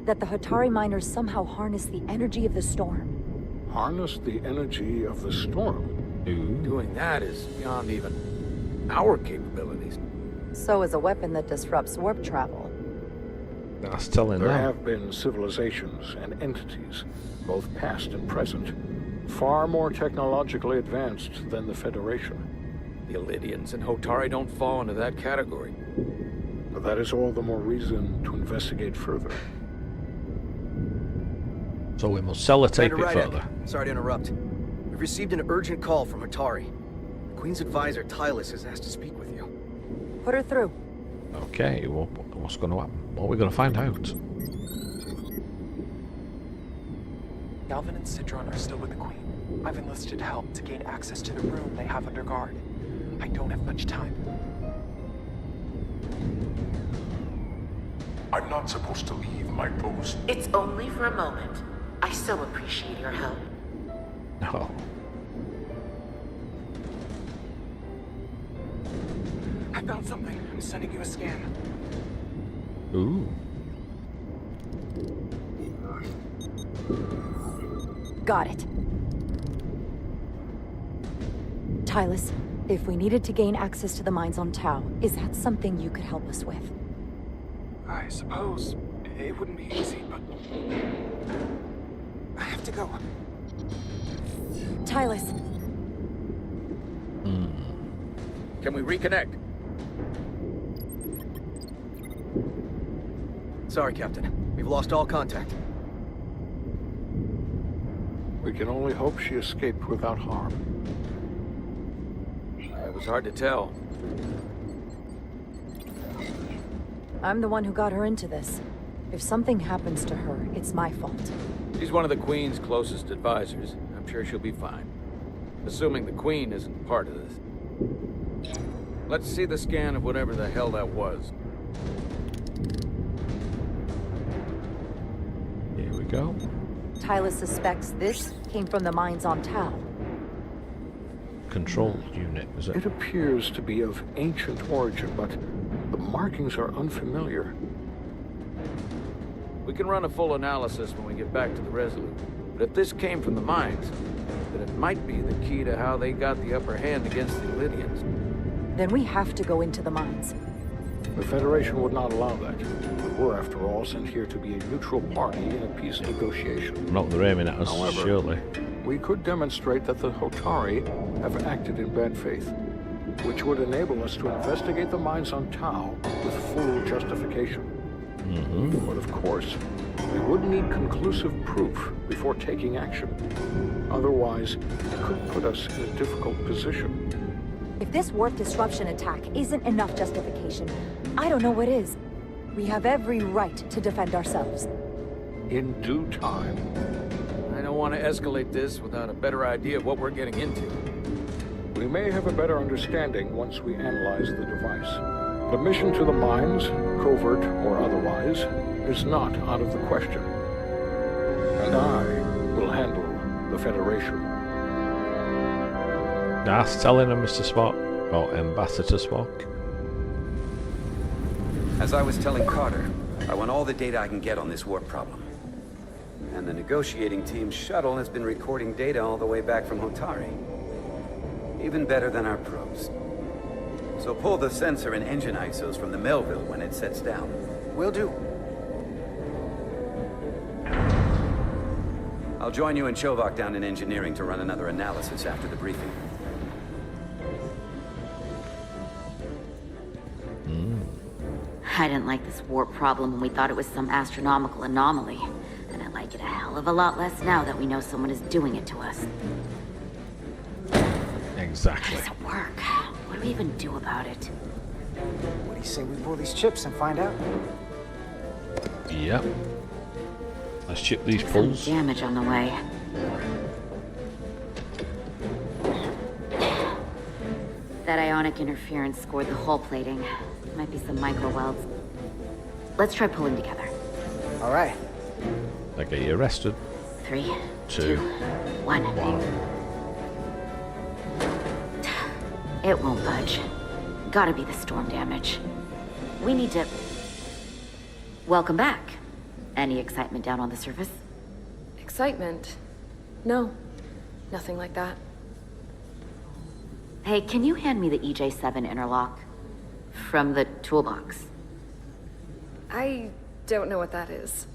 That the Hotari miners somehow harnessed the energy of the storm. Harness the energy of the storm? Doing that is beyond even our capabilities. So is a weapon that disrupts warp travel. That's telling There them. have been civilizations and entities, both past and present, far more technologically advanced than the Federation. The Illidians and Hotari don't fall into that category. But that is all the more reason to investigate further. So we must sellotape it further. Sorry to interrupt. We've received an urgent call from Hotari. The Queen's advisor, Tylus, has asked to speak with you. Put her through. Okay, well, what's going to happen? What are we going to find out? Galvin and Sidron are still with the Queen. I've enlisted help to gain access to the room they have under guard. I don't have much time. I'm not supposed to leave my post. It's only for a moment. I so appreciate your help. No. I found something. I'm sending you a scan. Ooh. Got it. Tylus, if we needed to gain access to the mines on Tau, is that something you could help us with? I suppose it wouldn't be easy, but I have to go. Tylus. Can we reconnect? Sorry, Captain. We've lost all contact. We can only hope she escaped without harm. It was hard to tell. I'm the one who got her into this. If something happens to her, it's my fault. She's one of the Queen's closest advisors. I'm sure she'll be fine. Assuming the Queen isn't part of this. Let's see the scan of whatever the hell that was. Here we go. Tylus suspects this came from the mines on Tau. control unit, is it? It appears to be of ancient origin, but the markings are unfamiliar. We can run a full analysis when we get back to the Resolute. But if this came from the mines, then it might be the key to how they got the upper hand against the Lydians. Then we have to go into the mines. The Federation would not allow that. We're, after all, sent here to be a neutral party in a peace negotiation. Not they're aiming at us, However, surely. we could demonstrate that the Hotari have acted in bad faith, which would enable us to investigate the mines on Tau with full justification. But of course, we would need conclusive proof before taking action. Otherwise, it could put us in a difficult position. If this warp disruption attack isn't enough justification, I don't know what is. We have every right to defend ourselves. In due time. I don't want to escalate this without a better idea of what we're getting into. We may have a better understanding once we analyze the device. The mission to the mines, covert or otherwise, is not out of the question. And I will handle the Federation. That's telling him, Mr. Spock. Or Ambassador Spock. As I was telling Carter, I want all the data I can get on this warp problem. And the negotiating team's shuttle has been recording data all the way back from Hotari. Even better than our probes. So pull the sensor and engine ISOs from the Melville when it sets down. Will do. I'll join you and Chovak down in engineering to run another analysis after the briefing. I didn't like this warp problem when we thought it was some astronomical anomaly. And I like it a hell of a lot less now that we know someone is doing it to us. Exactly. How does it work? What do we even do about it? What do you say we pull these chips and find out? Yep. Let's chip these Some pulls. damage on the way. That ionic interference scored the hull plating. Might be some micro welds. Let's try pulling together. All right. They get you arrested. 3, 2, 1. It won't budge. Gotta be the storm damage. We need to... Welcome back. Any excitement down on the surface? Excitement? No. Nothing like that. Hey, can you hand me the EJ7 interlock? From the toolbox. I don't know what that is.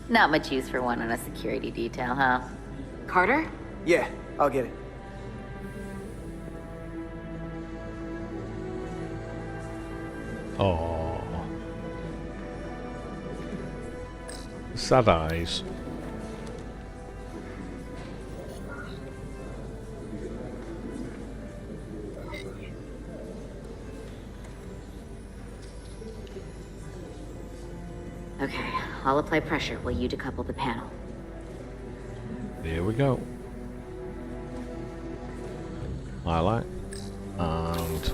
Not much use for one on a security detail, huh? Carter? Yeah, I'll get it. Oh. Sad eyes. Okay, I'll apply pressure while you decouple the panel. Here we go. Highlight. And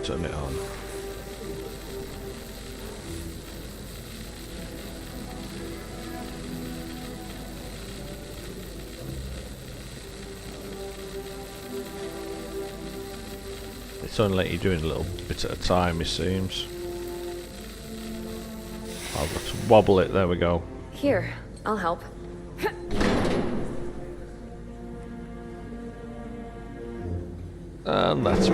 turn it on. It's only let you do it a little bit at a time, it seems. I'll just wobble it, there we go. Here, I'll help. And that's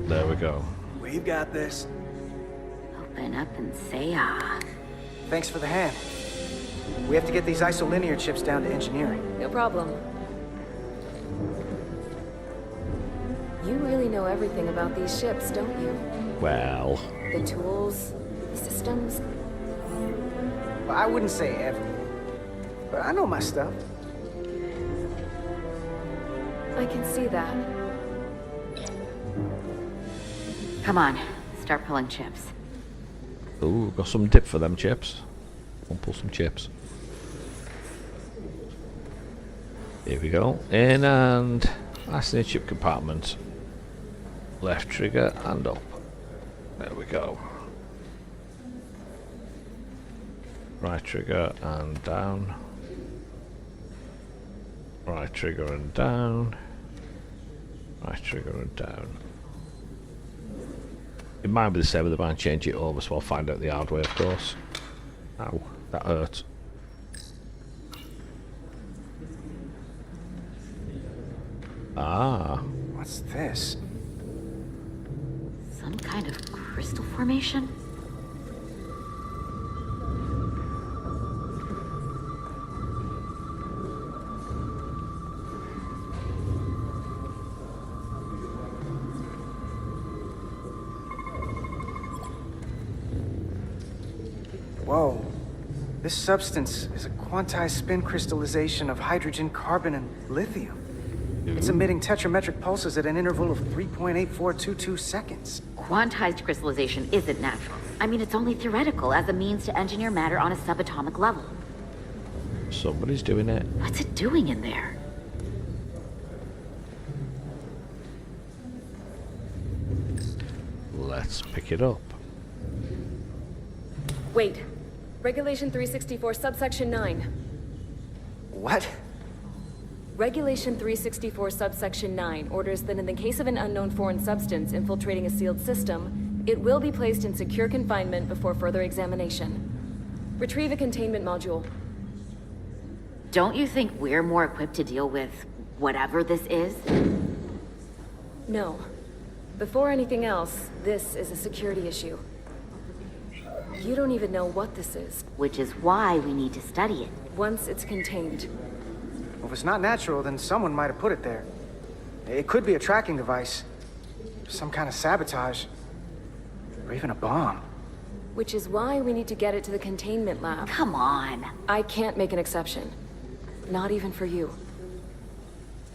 there we go. We've got this. Open up and say ah. Thanks for the hand. We have to get these isolinear chips down to engineering. No problem. You really know everything about these ships, don't you? Well. The tools, the systems. Well, I wouldn't say everything, but I know my stuff. I can see that. Come on, start pulling chips. Ooh, got some dip for them chips. We'll pull some chips. Here we go. In and that's the chip compartment. Left trigger and up. There we go. Right trigger and down. Right trigger and down. Right trigger and down. It might be the same, but they might change it over, so I'll find out the hard way, of course. Ow, that hurt. Ah. What's this? Some kind of crystal formation? Whoa. This substance is a quantized spin crystallization of hydrogen, carbon, and lithium. It's emitting tetrametric pulses at an interval of 3.8422 seconds. Quantized crystallization isn't natural. I mean, it's only theoretical as a means to engineer matter on a subatomic level. Somebody's doing it. What's it doing in there? Let's pick it up. Wait. Regulation 364, subsection 9. What? Regulation 364, subsection 9 orders that in the case of an unknown foreign substance infiltrating a sealed system, it will be placed in secure confinement before further examination. Retrieve a containment module. Don't you think we're more equipped to deal with whatever this is? No. Before anything else, this is a security issue. You don't even know what this is. Which is why we need to study it. Once it's contained. Well, if it's not natural, then someone might have put it there. It could be a tracking device. Some kind of sabotage. Or even a bomb. Which is why we need to get it to the containment lab. Come on. I can't make an exception. Not even for you.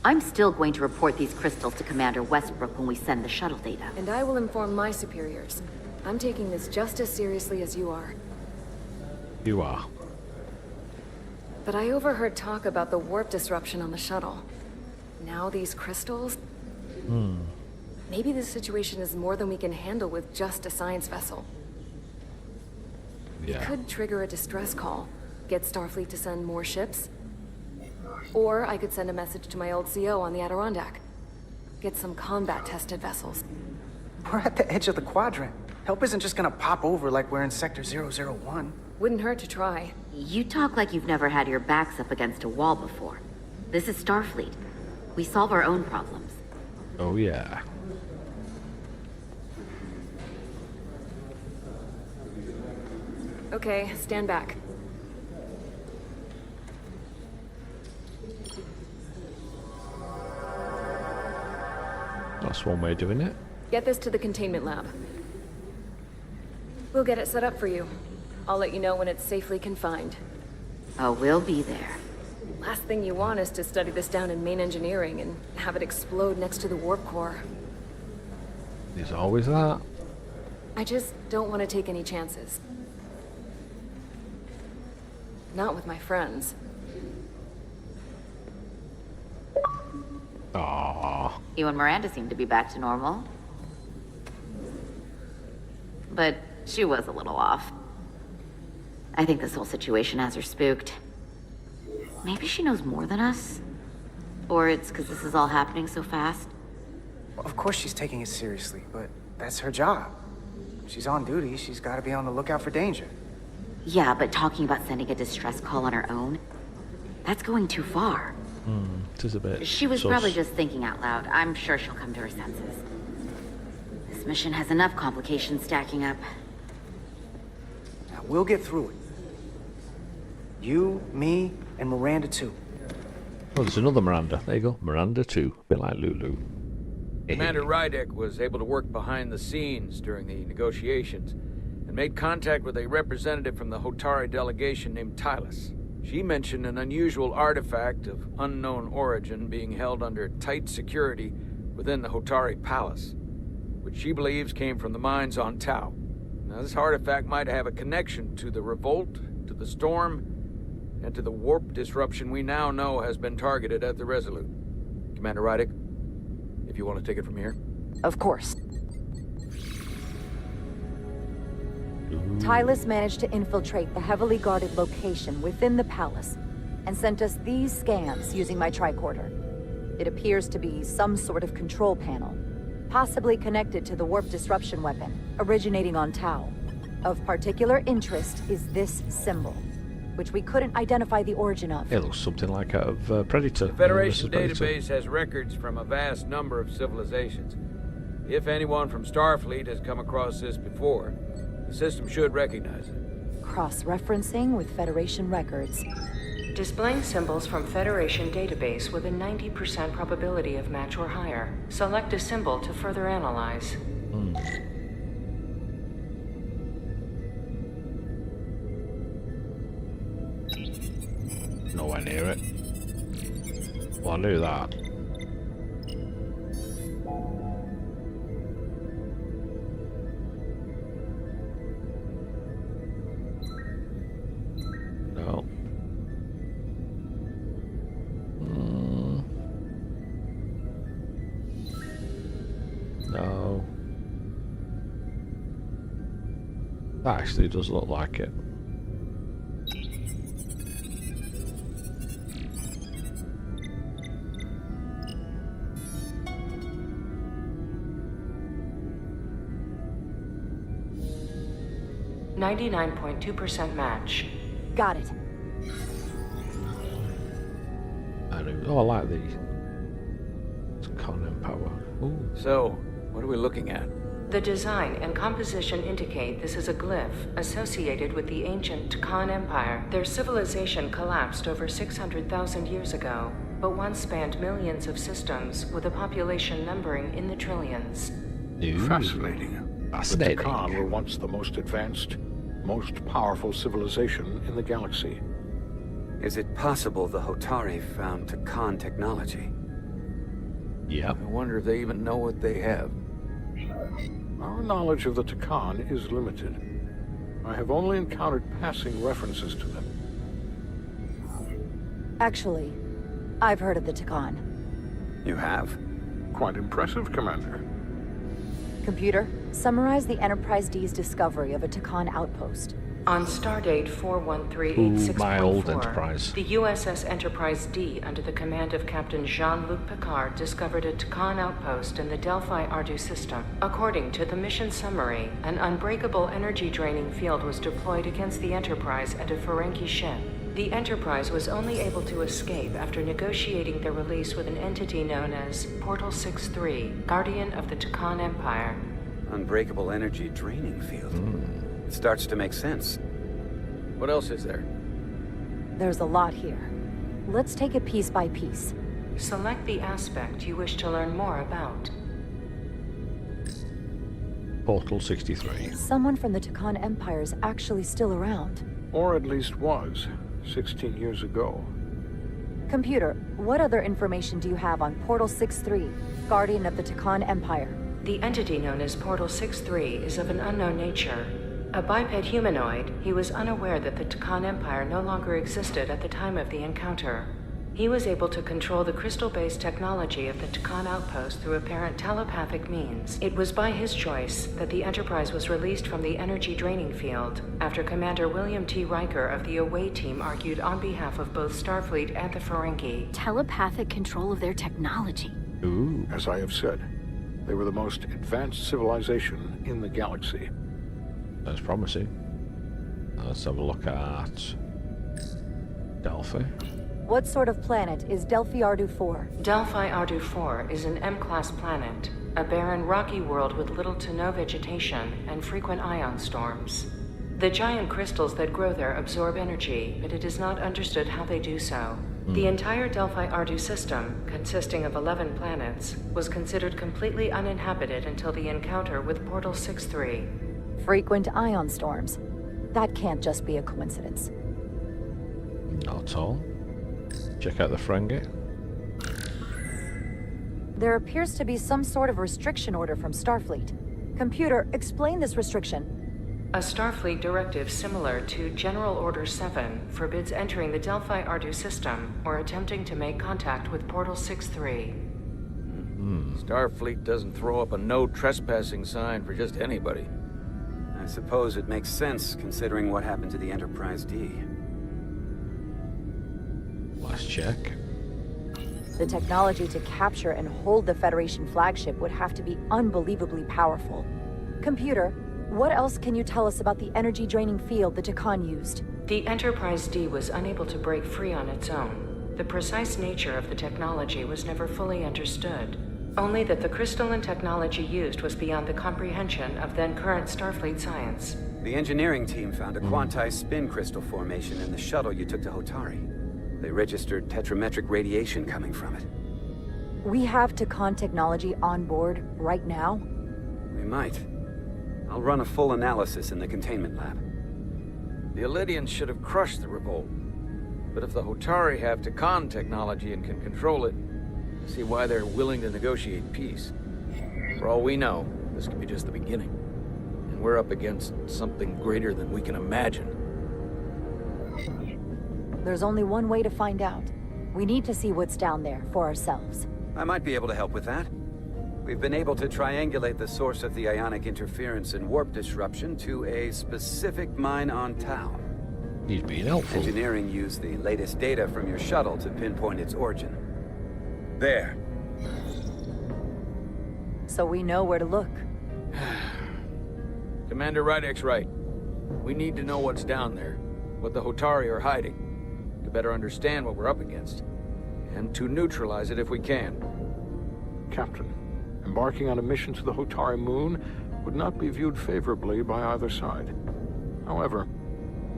I'm still going to report these crystals to Commander Westbrook when we send the shuttle data. And I will inform my superiors. I'm taking this just as seriously as you are. You are. But I overheard talk about the warp disruption on the shuttle. Now these crystals? Maybe this situation is more than we can handle with just a science vessel. Yeah. It could trigger a distress call, get Starfleet to send more ships. Or I could send a message to my old CO on the Adirondack. Get some combat-tested vessels. We're at the edge of the quadrant. Help isn't just gonna pop over like we're in Sector 001. Wouldn't hurt to try. You talk like you've never had your backs up against a wall before. This is Starfleet. We solve our own problems. Oh yeah. Okay, stand back. That's one way of doing it. Get this to the containment lab. We'll get it set up for you. I'll let you know when it's safely confined. Oh, we'll be there. Last thing you want is to study this down in main engineering and have it explode next to the warp core. There's always that. I just don't want to take any chances. Not with my friends. Aww. You and Miranda seem to be back to normal. But she was a little off. I think this whole situation has her spooked. Maybe she knows more than us? Or it's because this is all happening so fast? Well, of course she's taking it seriously, but that's her job. She's on duty, she's gotta be on the lookout for danger. Yeah, but talking about sending a distress call on her own? That's going too far. It is a bit She was sus. probably just thinking out loud. I'm sure she'll come to her senses. This mission has enough complications stacking up. Now, we'll get through it. You, me, and Miranda too. Oh, there's another Miranda. There you go. Miranda too. A bit like Lulu. Commander Rydek was able to work behind the scenes during the negotiations and made contact with a representative from the Hotari delegation named Tylus. She mentioned an unusual artifact of unknown origin being held under tight security within the Hotari Palace, which she believes came from the mines on Tau. Now, this artifact might have a connection to the revolt, to the storm, and to the warp disruption we now know has been targeted at the Resolute. Commander Rydek, if you want to take it from here. Of course. Tylus managed to infiltrate the heavily guarded location within the palace. and sent us these scans using my tricorder. It appears to be some sort of control panel, possibly connected to the warp disruption weapon, originating on Tau. Of particular interest is this symbol, which we couldn't identify the origin of. It looks something like out of Predator. The Federation Predator. database has records from a vast number of civilizations. If anyone from Starfleet has come across this before, the system should recognize it. Cross-referencing with Federation records. Displaying symbols from Federation database with a 90% probability of match or higher. Select a symbol to further analyze. Nowhere near it. Well, I knew that. No. No. That actually does look like it. .2% match. Got it. Oh, I like these. It's Conan power. Ooh. So, what are we looking at? The design and composition indicate this is a glyph associated with the ancient Khan Empire. Their civilization collapsed over 600,000 years ago, but once spanned millions of systems with a population numbering in the trillions. Fascinating. Fascinating. The Khan were once the most advanced, most powerful civilization in the galaxy. Is it possible the Hotari found Takan technology? Yep. I wonder if they even know what they have. Our knowledge of the Takan is limited. I have only encountered passing references to them. Actually, I've heard of the Takan. You have? Quite impressive, Commander. Computer, summarize the Enterprise D's discovery of a Takan outpost. On stardate 41386.4, my old Enterprise. The USS Enterprise D, under the command of Captain Jean-Luc Picard, discovered a Takan outpost in the Delphi Ardu system. According to the mission summary, an unbreakable energy-draining field was deployed against the Enterprise and a Ferengi ship. The Enterprise was only able to escape after negotiating their release with an entity known as Portal 6-3, Guardian of the Takan Empire. Unbreakable energy draining field. It starts to make sense. What else is there? There's a lot here. Let's take it piece by piece. Select the aspect you wish to learn more about. Portal 63. Someone from the Takan Empire is actually still around. Or at least was, 16 years ago. Computer, what other information do you have on Portal 6-3, Guardian of the Takan Empire? The entity known as Portal 6-3 is of an unknown nature. A biped humanoid, he was unaware that the Takan Empire no longer existed at the time of the encounter. He was able to control the crystal-based technology of the Takan outpost through apparent telepathic means. It was by his choice that the Enterprise was released from the energy draining field, after Commander William T. Riker of the Away Team argued on behalf of both Starfleet and the Ferengi. Telepathic control of their technology. Ooh. As I have said, they were the most advanced civilization in the galaxy. That's promising. Let's have a look at Delphi. What sort of planet is Delphi Ardu 4? Delphi Ardu 4 is an M-class planet, a barren rocky world with little to no vegetation and frequent ion storms. The giant crystals that grow there absorb energy, but it is not understood how they do so. The entire Delphi Ardu system, consisting of 11 planets, was considered completely uninhabited until the encounter with Portal 6-3. Frequent ion storms. That can't just be a coincidence. Not at all. Check out the Ferengi. There appears to be some sort of restriction order from Starfleet. Computer, explain this restriction. A Starfleet directive similar to General Order 7 forbids entering the Delphi Ardu system or attempting to make contact with Portal 6-3. Starfleet doesn't throw up a no trespassing sign for just anybody. I suppose it makes sense considering what happened to the Enterprise D. Let's check. The technology to capture and hold the Federation flagship would have to be unbelievably powerful. Computer, what else can you tell us about the energy-draining field the Takan used? The Enterprise D was unable to break free on its own. The precise nature of the technology was never fully understood. Only that the crystalline technology used was beyond the comprehension of then-current Starfleet science. The engineering team found a quantized spin crystal formation in the shuttle you took to Hotari. They registered tetrametric radiation coming from it. We have Takan technology on board right now? We might. I'll run a full analysis in the containment lab. The Illidians should have crushed the revolt. But if the Hotari have Takan technology and can control it, I see why they're willing to negotiate peace. For all we know, this could be just the beginning. And we're up against something greater than we can imagine. There's only one way to find out. We need to see what's down there for ourselves. I might be able to help with that. We've been able to triangulate the source of the ionic interference and warp disruption to a specific mine on Tau. He's being helpful. Engineering used the latest data from your shuttle to pinpoint its origin. There. So we know where to look. Commander Rydek's right. We need to know what's down there, what the Hotari are hiding, to better understand what we're up against, and to neutralize it if we can. Captain, embarking on a mission to the Hotari moon would not be viewed favorably by either side. However,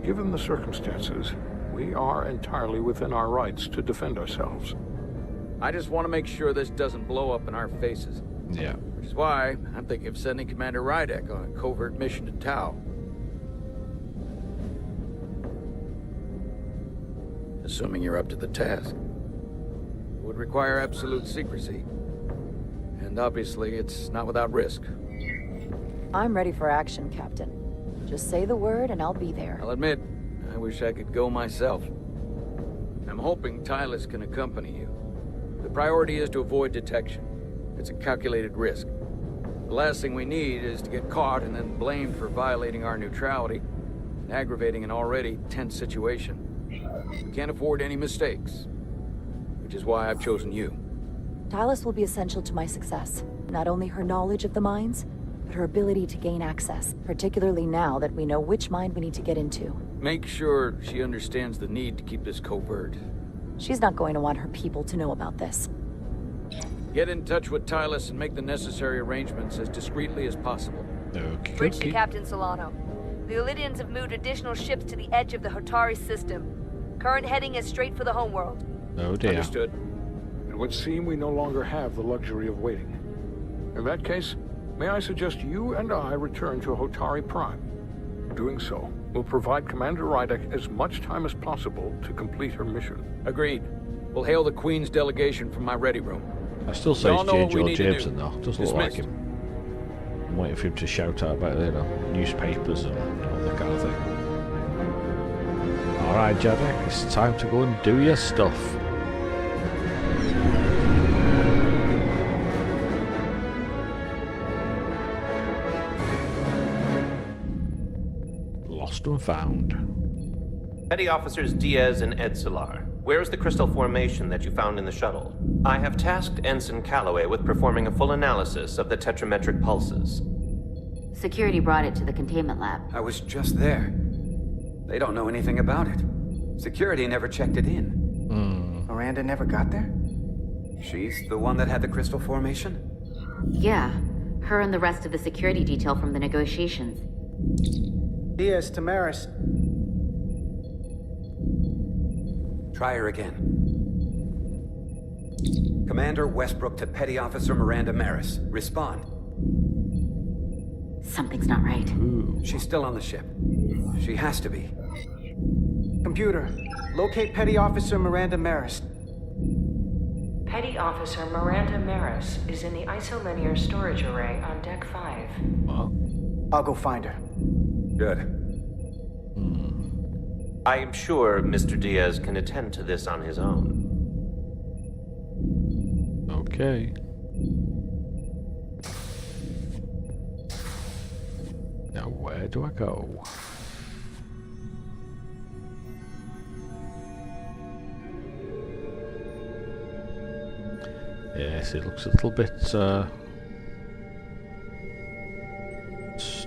given the circumstances, we are entirely within our rights to defend ourselves. I just want to make sure this doesn't blow up in our faces. Yeah. Which is why I'm thinking of sending Commander Rydek on a covert mission to Tau. Assuming you're up to the task. It would require absolute secrecy. And obviously, it's not without risk. I'm ready for action, Captain. Just say the word and I'll be there. I'll admit, I wish I could go myself. I'm hoping Tylus can accompany you. The priority is to avoid detection. It's a calculated risk. The last thing we need is to get caught and then blamed for violating our neutrality, and aggravating an already tense situation. We can't afford any mistakes, which is why I've chosen you. Tylus will be essential to my success. Not only her knowledge of the mines, but her ability to gain access, particularly now that we know which mine we need to get into. Make sure she understands the need to keep this covert. She's not going to want her people to know about this. Get in touch with Tylus and make the necessary arrangements as discreetly as possible. Bridge to Captain Solano. The Illidians have moved additional ships to the edge of the Hotari system. Current heading is straight for the homeworld. Oh dear. Understood. It would seem we no longer have the luxury of waiting. In that case, may I suggest you and I return to Hotari Prime? Doing so will provide Commander Rydek as much time as possible to complete her mission. Agreed. We'll hail the Queen's delegation from my ready room. I still say We all it's know J. what we George need to do. Jameson though. Doesn't look like Dismissed. him. I'm waiting for him to shout out about newspapers and all that kind of thing. Alright, Jadek, it's time to go and do your stuff. Lost and found. Petty Officers Diaz and Edsolar, where is the crystal formation that you found in the shuttle? I have tasked Ensign Calloway with performing a full analysis of the tetrametric pulses. Security brought it to the containment lab. I was just there. They don't know anything about it. Security never checked it in. Miranda never got there? She's the one that had the crystal formation? Yeah, her and the rest of the security detail from the negotiations. Diaz, Tamaris. Try her again. Commander Westbrook to Petty Officer Miranda Maris. Respond. Something's not right. She's still on the ship. She has to be. Computer, locate Petty Officer Miranda Maris. Petty Officer Miranda Maris is in the isolinear storage array on Deck 5. I'll go find her. Good. I am sure Mr. Diaz can attend to this on his own. Okay. Now where do I go? Yes, it looks a little bit, it's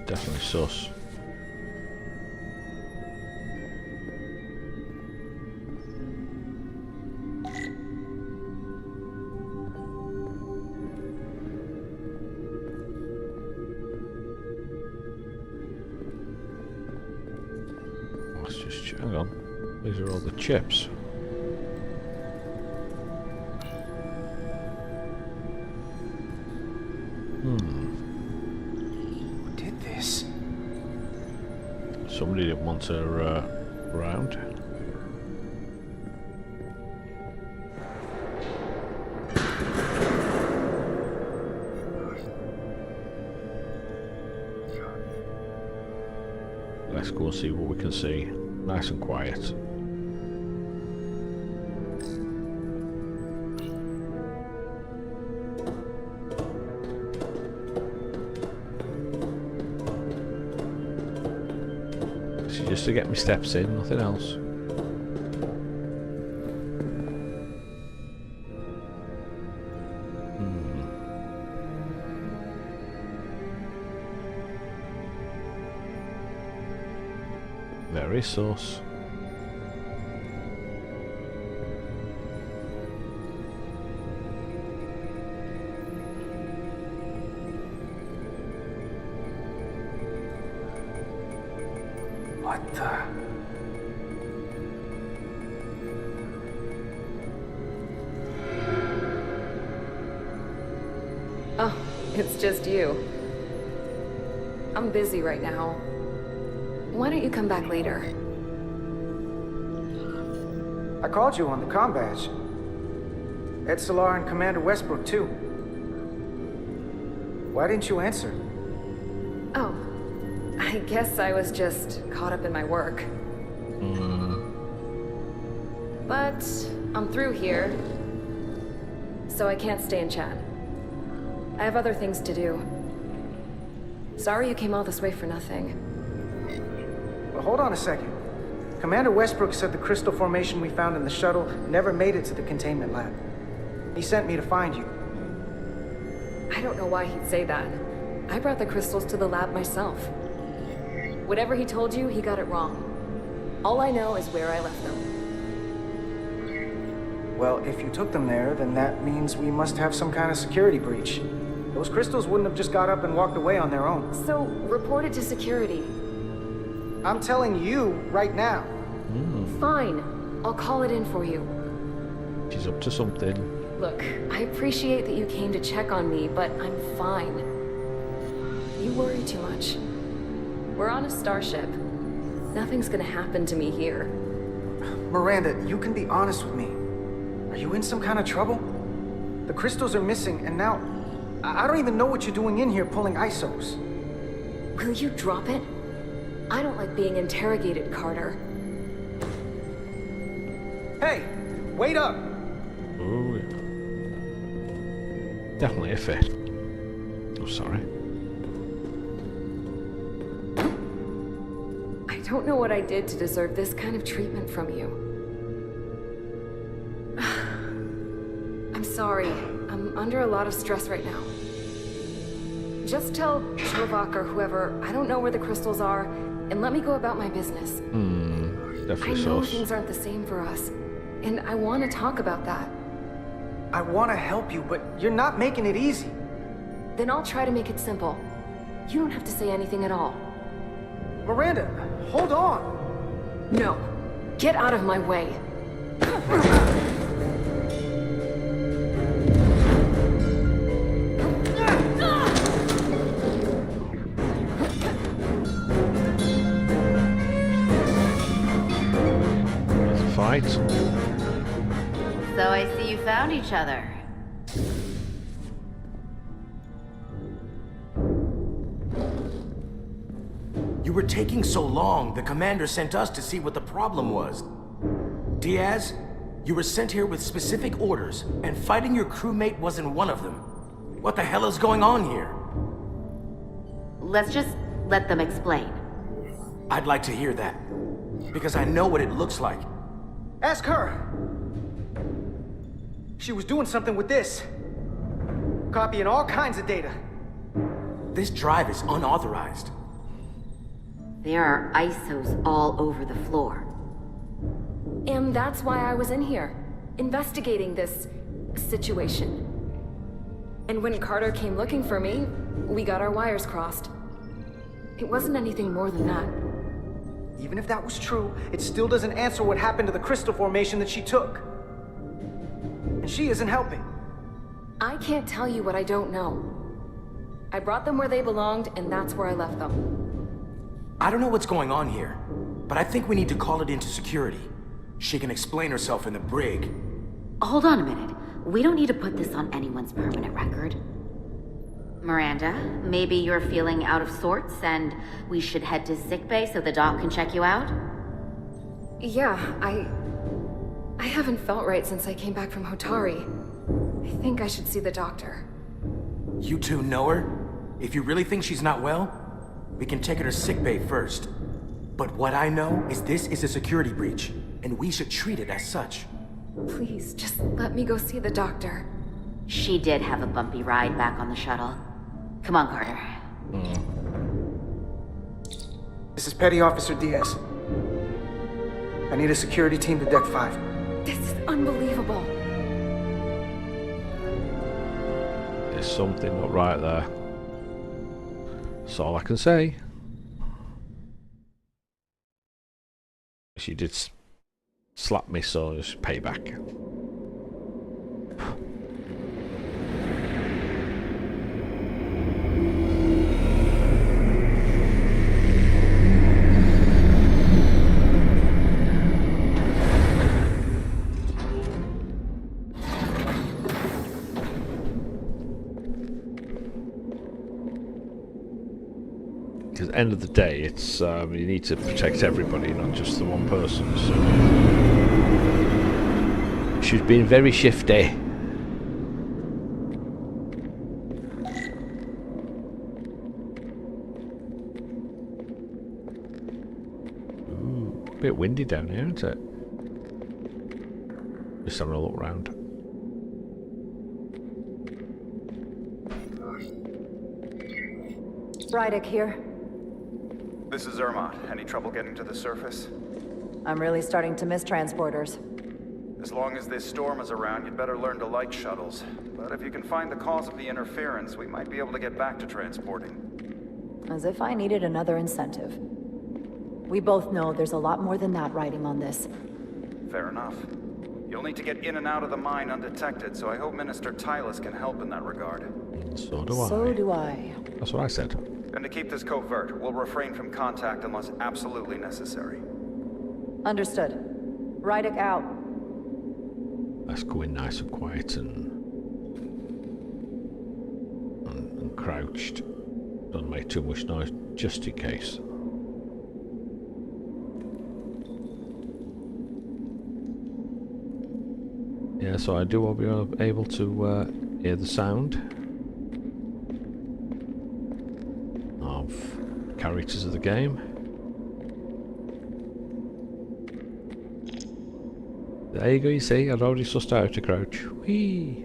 definitely sus. Let's just, hang on, these are all the chips. Who did this? Somebody didn't want her around. Let's go and see what we can see. Nice and quiet. Just to get my steps in, nothing else. Very sus. What the? Oh, it's just you. I'm busy right now. Why don't you come back later? I called you on the comm badge. Ed Solar and Commander Westbrook, too. Why didn't you answer? Oh, I guess I was just caught up in my work. But I'm through here, so I can't stay and chat. I have other things to do. Sorry you came all this way for nothing. Well, hold on a second. Commander Westbrook said the crystal formation we found in the shuttle never made it to the containment lab. He sent me to find you. I don't know why he'd say that. I brought the crystals to the lab myself. Whatever he told you, he got it wrong. All I know is where I left them. Well, if you took them there, then that means we must have some kind of security breach. Those crystals wouldn't have just got up and walked away on their own. So, report it to security. I'm telling you right now. Fine. I'll call it in for you. She's up to something. Look, I appreciate that you came to check on me, but I'm fine. You worry too much. We're on a starship. Nothing's gonna happen to me here. Miranda, you can be honest with me. Are you in some kind of trouble? The crystals are missing, and now I don't even know what you're doing in here pulling ISOs. Will you drop it? I don't like being interrogated, Carter. Hey, wait up! Oh, yeah. Definitely a fit. Oh, sorry. I don't know what I did to deserve this kind of treatment from you. I'm sorry. I'm under a lot of stress right now. Just tell Chovak or whoever I don't know where the crystals are, and let me go about my business. Definitely I know sus. things aren't the same for us, and I want to talk about that. I want to help you, but you're not making it easy. Then I'll try to make it simple. You don't have to say anything at all. Miranda, hold on! No. Get out of my way. Fight. So I see you found each other. You were taking so long, the commander sent us to see what the problem was. Diaz, you were sent here with specific orders, and fighting your crewmate wasn't one of them. What the hell is going on here? Let's just let them explain. I'd like to hear that, because I know what it looks like. Ask her! She was doing something with this. copying all kinds of data. This drive is unauthorized. There are ISOs all over the floor. And that's why I was in here, investigating this situation. And when Carter came looking for me, we got our wires crossed. It wasn't anything more than that. Even if that was true, it still doesn't answer what happened to the crystal formation that she took. And she isn't helping. I can't tell you what I don't know. I brought them where they belonged, and that's where I left them. I don't know what's going on here, but I think we need to call it into security. She can explain herself in the brig. Hold on a minute. We don't need to put this on anyone's permanent record. Miranda, maybe you're feeling out of sorts and we should head to sickbay so the doc can check you out? Yeah, I haven't felt right since I came back from Hotari. I think I should see the doctor. You two know her? If you really think she's not well, we can take her to sickbay first. But what I know is this is a security breach, and we should treat it as such. Please, just let me go see the doctor. She did have a bumpy ride back on the shuttle. Come on, Carter. This is Petty Officer Diaz. I need a security team to Deck 5. This is unbelievable. There's something not right there. That's all I can say. She did slap me, so just payback. Because at the end of the day, it's you need to protect everybody, not just the one person. So she's been very shifty. Ooh, a bit windy down here, isn't it? Just having a look round. Rydick here. This is Zermatt. Any trouble getting to the surface? I'm really starting to miss transporters. As long as this storm is around, you'd better learn to like shuttles. But if you can find the cause of the interference, we might be able to get back to transporting. As if I needed another incentive. We both know there's a lot more than that riding on this. Fair enough. You'll need to get in and out of the mine undetected, so I hope Minister Tylus can help in that regard. So do I. So do I. That's what I said. And to keep this covert, we'll refrain from contact unless absolutely necessary. Understood. Rydick out. Let's go in nice and quiet and crouched. Don't make too much noise, just in case. Yeah, so I do want to be able to hear the sound of characters of the game. There you go, you see, I'd already sussed out to crouch. Whee!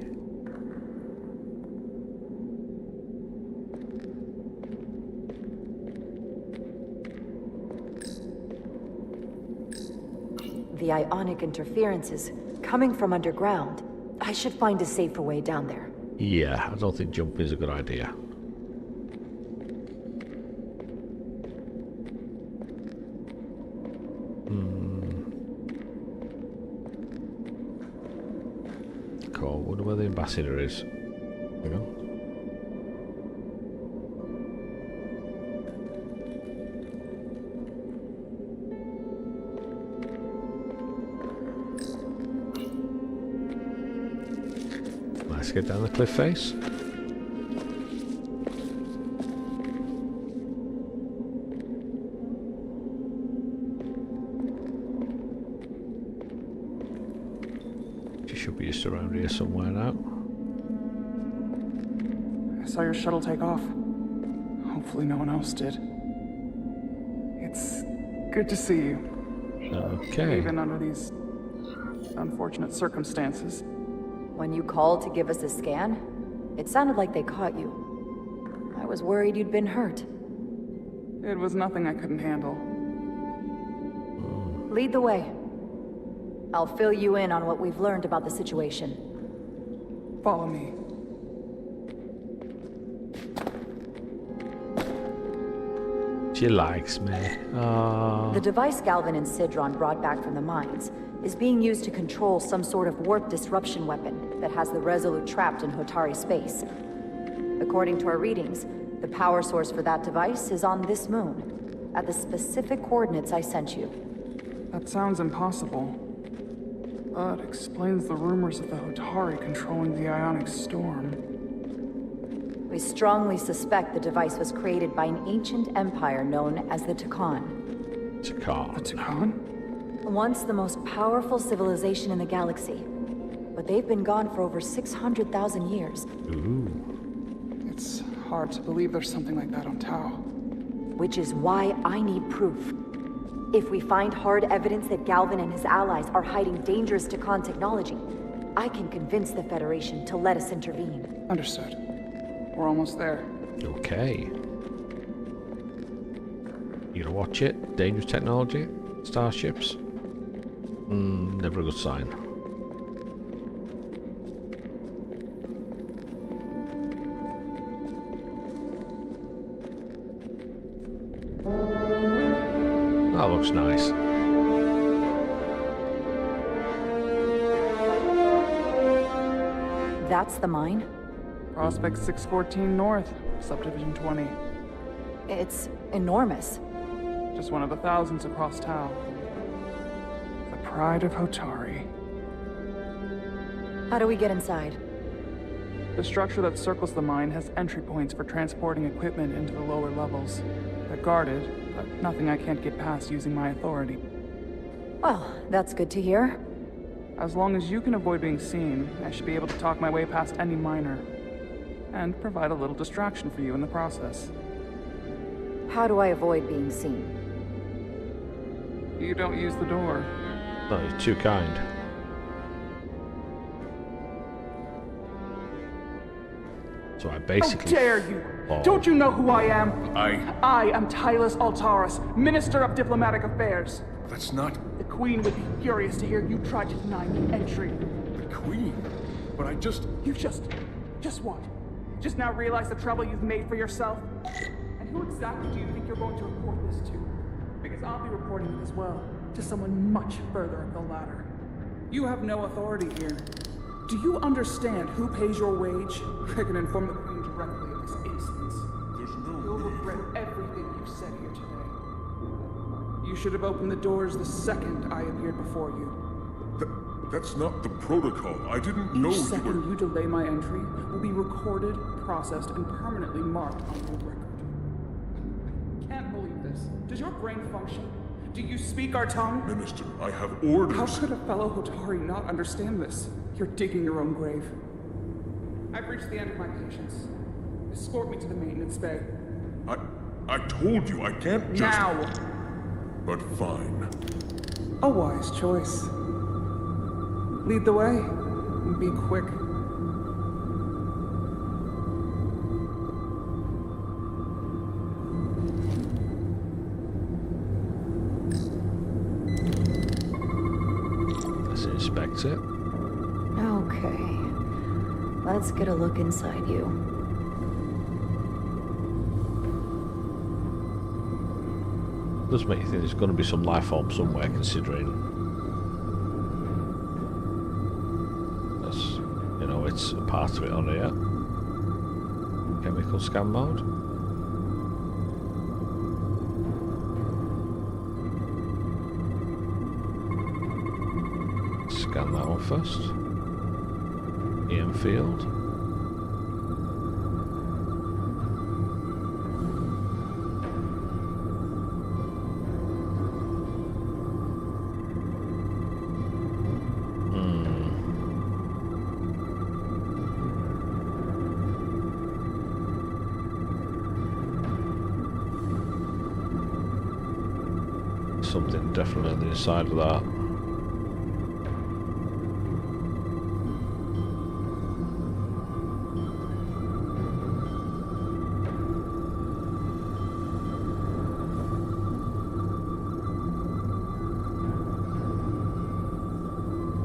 The ionic interference is coming from underground. I should find a safer way down there. Yeah, I don't think jumping is a good idea. Cool, wonder where the ambassador is. Hang on. Let's get down the cliff face. She should be just around here somewhere now. I saw your shuttle take off. Hopefully no one else did. It's good to see you. Okay. Even under these unfortunate circumstances. When you called to give us a scan, It sounded like they caught you. I was worried you'd been hurt. It was nothing I couldn't handle. Lead the way. I'll fill you in on what we've learned about the situation. Follow me. She likes me. The device Galvin and Sidron brought back from the mines is being used to control some sort of warp disruption weapon that has the Resolute trapped in Hotari space. According to our readings, the power source for that device is on this moon, at the specific coordinates I sent you. That sounds impossible. But explains the rumors of the Hotari controlling the ionic storm. We strongly suspect the device was created by an ancient empire known as the Takan. Takan. The Takan? Once the most powerful civilization in the galaxy. But they've been gone for over 600,000 years. Ooh. It's hard to believe there's something like that on Tau. Which is why I need proof. If we find hard evidence that Galvin and his allies are hiding dangerous Takan technology, I can convince the Federation to let us intervene. Understood. We're almost there. Okay. You gonna watch it? Dangerous technology? Starships? Never a good sign. That looks nice. That's the mine? Prospect 614 North, Subdivision 20. It's enormous. Just one of the thousands across Tau. The pride of Hotari. How do we get inside? The structure that circles the mine has entry points for transporting equipment into the lower levels. They're guarded, but nothing I can't get past using my authority. Well, that's good to hear. As long as you can avoid being seen, I should be able to talk my way past any miner. And provide a little distraction for you in the process. How do I avoid being seen? You don't use the door. No, you're too kind. So I basically... How dare you! Oh. Don't you know who I am? I am Tylus Altaris, Minister of Diplomatic Affairs. That's not... The Queen would be furious to hear you tried to deny me entry. The Queen? But I just... You just what? Just now realize the trouble you've made for yourself? And who exactly do you think you're going to report this to? Because I'll be reporting it as well, to someone much further up the ladder. You have no authority here. Do you understand who pays your wage? I can inform the Queen directly in this instance. You'll regret everything you've said here today. You should have opened the doors the second I appeared before you. That's not the protocol. I didn't know Each you second were... you delay my entry will be recorded, processed, and permanently marked on your record. I can't believe this. Does your brain function? Do you speak our tongue? Minister, I have orders. How could a fellow Hotari not understand this? You're digging your own grave. I've reached the end of my patience. Escort me to the maintenance bay. I told you I can't just... Now! But fine. A wise choice. Lead the way, and be quick. Let's inspect it. Okay. Let's get a look inside you. Does make you think there's going to be some life form somewhere, considering that's, you know, it's a part of it on here. Chemical scan mode. Scan that one first. EM field. Something definitely on the inside of that.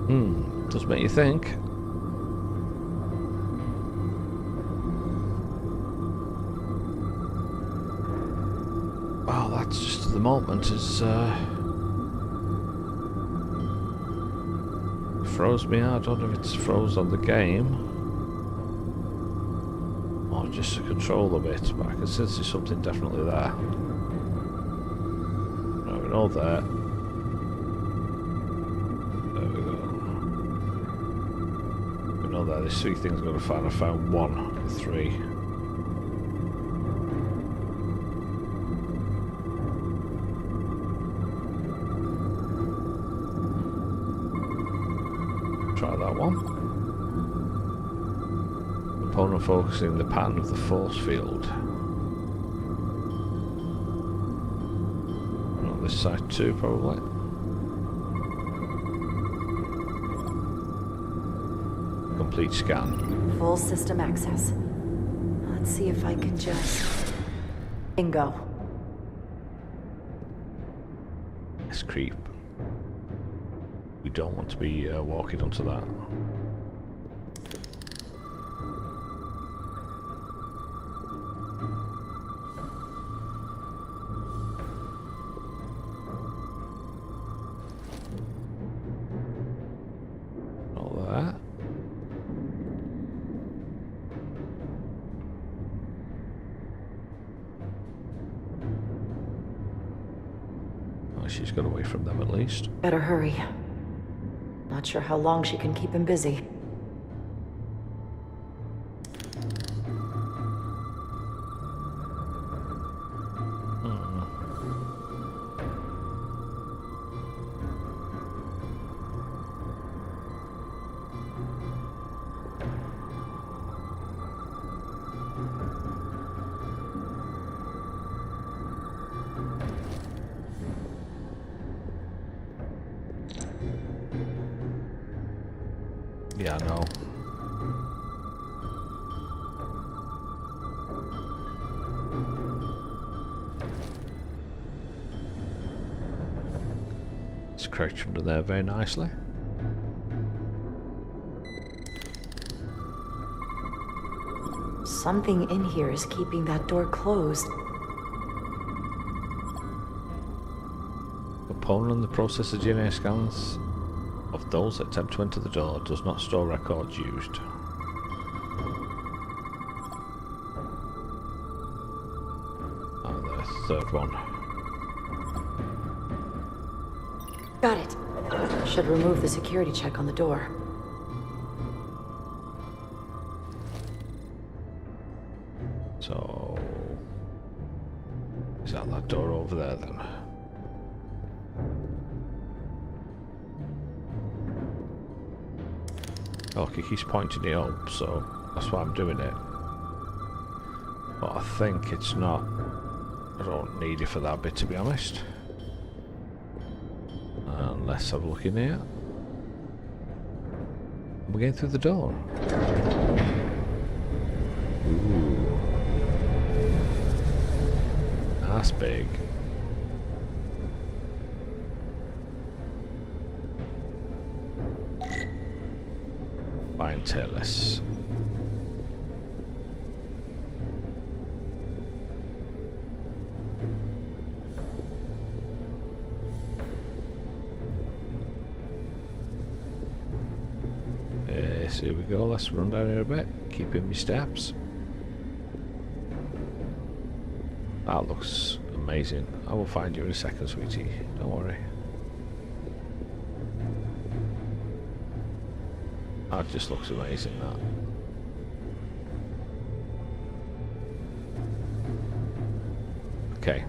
Does make you think. Well, that's just at the moment is froze me out. I don't know if it's froze on the game or just the controller bit, but I can sense there's something definitely there. No, we know that. There we go. We know that there's 3 things I'm going to find. I found 1 of 3. Try that one. Opponent focusing the pattern of the force field. On this side too, probably. Complete scan. Full system access. Let's see if I can just... Bingo. Let's creep. We don't want to be walking onto that. All that. Oh, she's got away from them at least. Better hurry. Not sure how long she can keep him busy. Yeah, I know. It's crouched under there very nicely. Something in here is keeping that door closed. Opponent in the process of DNA scans of those that attempt to enter the door does not store records used. And the third one. Got it. Should remove the security check on the door. So... is that door over there then? Oh, he keeps pointing it up, so that's why I'm doing it. But I think it's not... I don't need it for that bit, to be honest. Let's have a look in here. We're getting through the door. Ooh. That's big. Fine, tailless. Yes, here we go. Let's run down here a bit. Keep in my steps. That looks amazing. I will find you in a second, sweetie. Don't worry. That just looks amazing, that. Okay.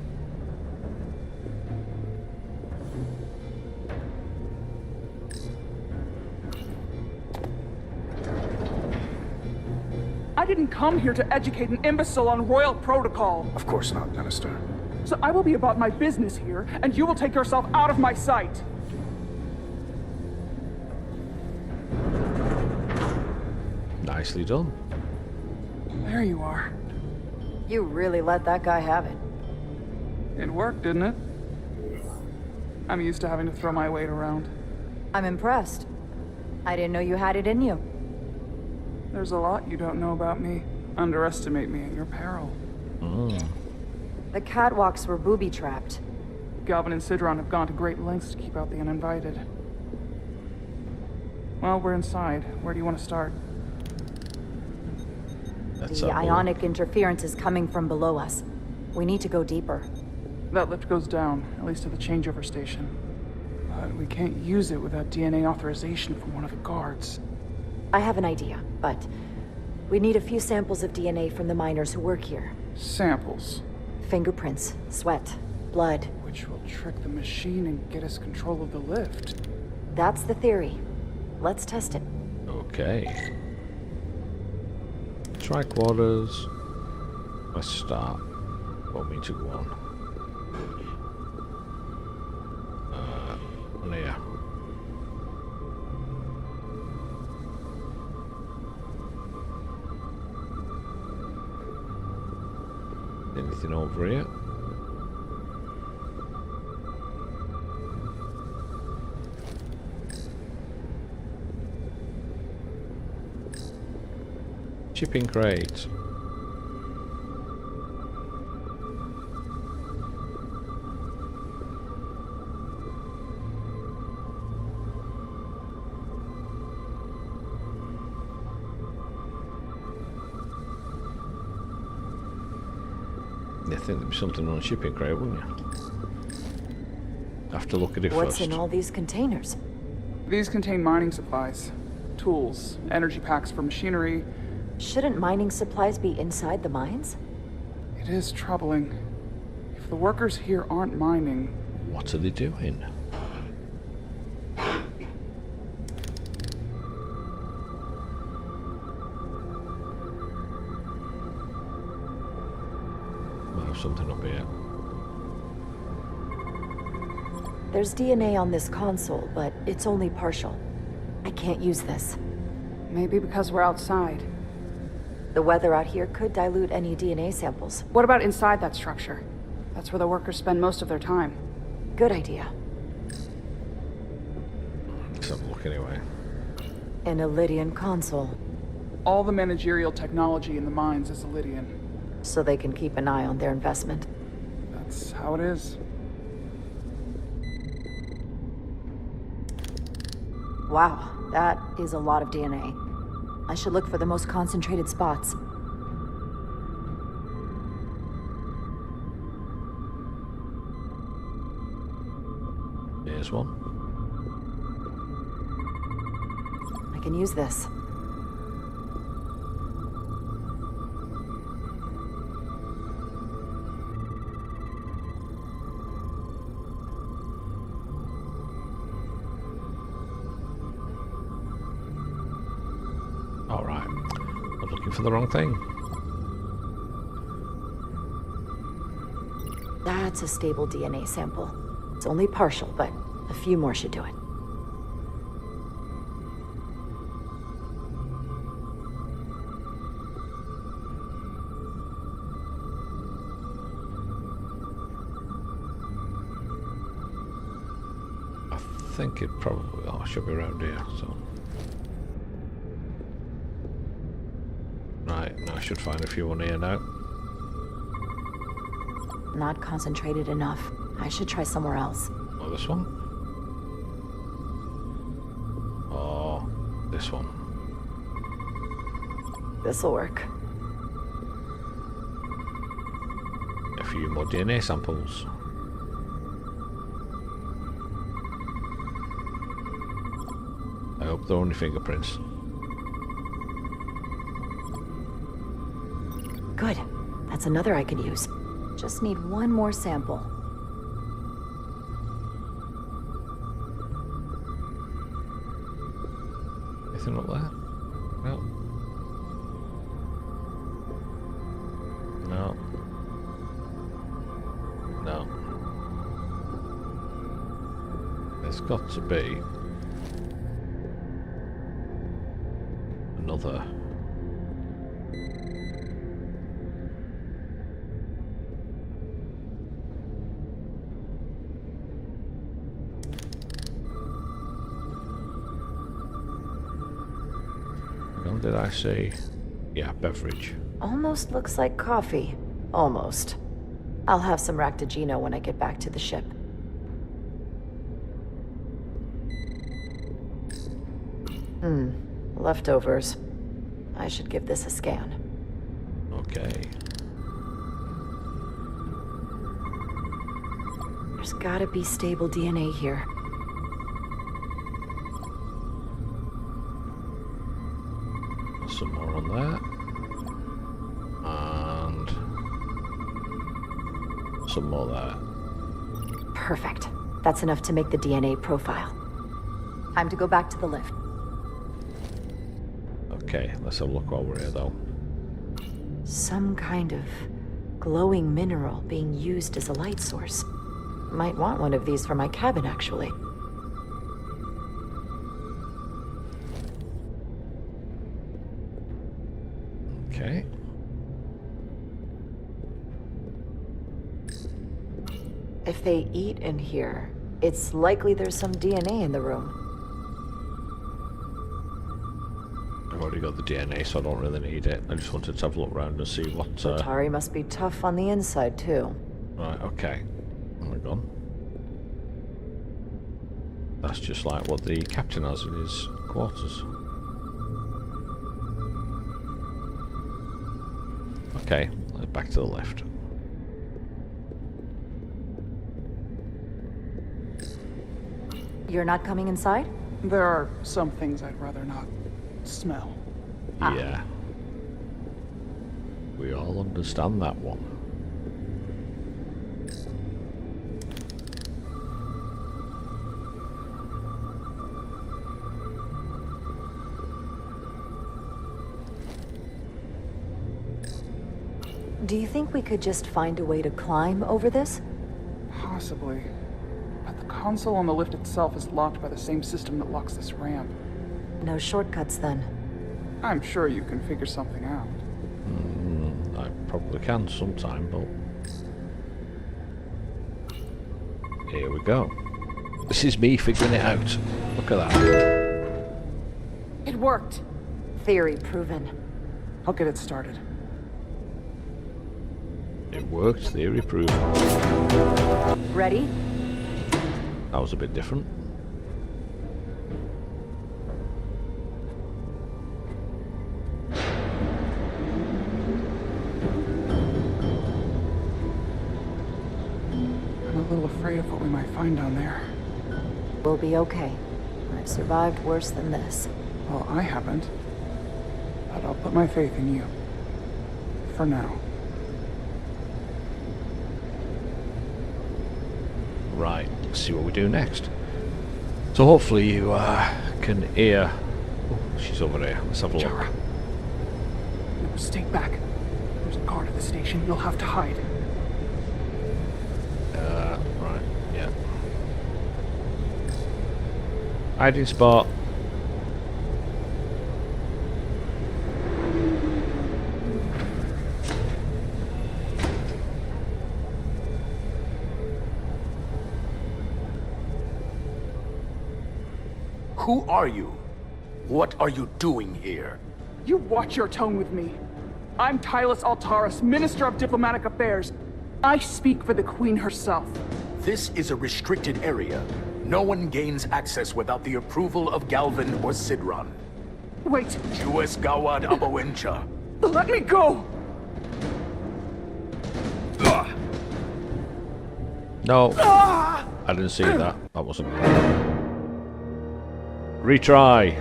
I didn't come here to educate an imbecile on royal protocol. Of course not, Minister. So I will be about my business here, and you will take yourself out of my sight. Nicely done. There you are. You really let that guy have it. It worked, didn't it? I'm used to having to throw my weight around. I'm impressed. I didn't know you had it in you. There's a lot you don't know about me. Underestimate me at your peril. The catwalks were booby-trapped. Galvin and Sidron have gone to great lengths to keep out the uninvited. Well, we're inside. Where do you want to start? The ionic interference is coming from below us. We need to go deeper. That lift goes down, at least to the changeover station. But we can't use it without DNA authorization from one of the guards. I have an idea, but we need a few samples of DNA from the miners who work here. Samples? Fingerprints, sweat, blood. Which will trick the machine and get us control of the lift. That's the theory. Let's test it. Okay. Tricorders. Let's start. Want me to go on? On here. Anything over here? Shipping crate. I think there'd be something on a shipping crate, wouldn't you? Have to look at it What's first. in all these containers? These contain mining supplies, tools, energy packs for machinery. Shouldn't mining supplies be inside the mines? It is troubling. If the workers here aren't mining... What are they doing? Might have something up here. There's DNA on this console, but it's only partial. I can't use this. Maybe because we're outside. The weather out here could dilute any DNA samples. What about inside that structure? That's where the workers spend most of their time. Good idea. Let's have a look anyway. An Illydian console. All the managerial technology in the mines is Illydian. So they can keep an eye on their investment. That's how it is. Wow, that is a lot of DNA. I should look for the most concentrated spots. Here's one. I can use this. Alright. I'm looking for the wrong thing. That's a stable DNA sample. It's only partial, but a few more should do it. I think it probably should be around here, so. Right, now I should find a few on here now. Not concentrated enough. I should try somewhere else. Oh, this one? Oh, this one. This'll work. A few more DNA samples. I hope they're only fingerprints. Good. That's another I could use. Just need one more sample. Anything up there? No. No. No. There's got to be another. And did I say... Yeah, beverage. Almost looks like coffee. Almost. I'll have some Ractigino when I get back to the ship. Leftovers. I should give this a scan. Okay. There's gotta be stable DNA here. Some more on that. And some more there. Perfect. That's enough to make the DNA profile. Time to go back to the lift. Okay, let's have a look while we're here though. Some kind of glowing mineral being used as a light source. Might want one of these for my cabin, actually. Okay. If they eat in here, it's likely there's some DNA in the room. I've already got the DNA, so I don't really need it. I just wanted to have a look around and see what... Atari must be tough on the inside, too. Right, okay. Oh my god. That's just like what the captain has in his quarters. Okay, back to the left. You're not coming inside? There are some things I'd rather not smell. Yeah. We all understand that one. Do you think we could just find a way to climb over this? Possibly. But the console on the lift itself is locked by the same system that locks this ramp. No shortcuts, then. I'm sure you can figure something out. I probably can sometime, but... Here we go. This is me figuring it out. Look at that. It worked. Theory proven. I'll get it started. It worked, theory proven. Ready? That was a bit different. I'm a little afraid of what we might find down there. We'll be okay. I've survived worse than this. Well, I haven't. But I'll put my faith in you. For now. Right, let's see what we do next. So hopefully you can hear... Oh, she's over there. Let's have a look. Chara. No, stay back. There's a guard at the station. You'll have to hide. Right, yeah. Hiding spot. Who are you? What are you doing here? You watch your tone with me. I'm Tylus Altaris, Minister of Diplomatic Affairs. I speak for the Queen herself. This is a restricted area. No one gains access without the approval of Galvin or Sidron. Wait. Jues Gawad Abawincha. Let me go! No. I didn't see that. That wasn't right. Retry.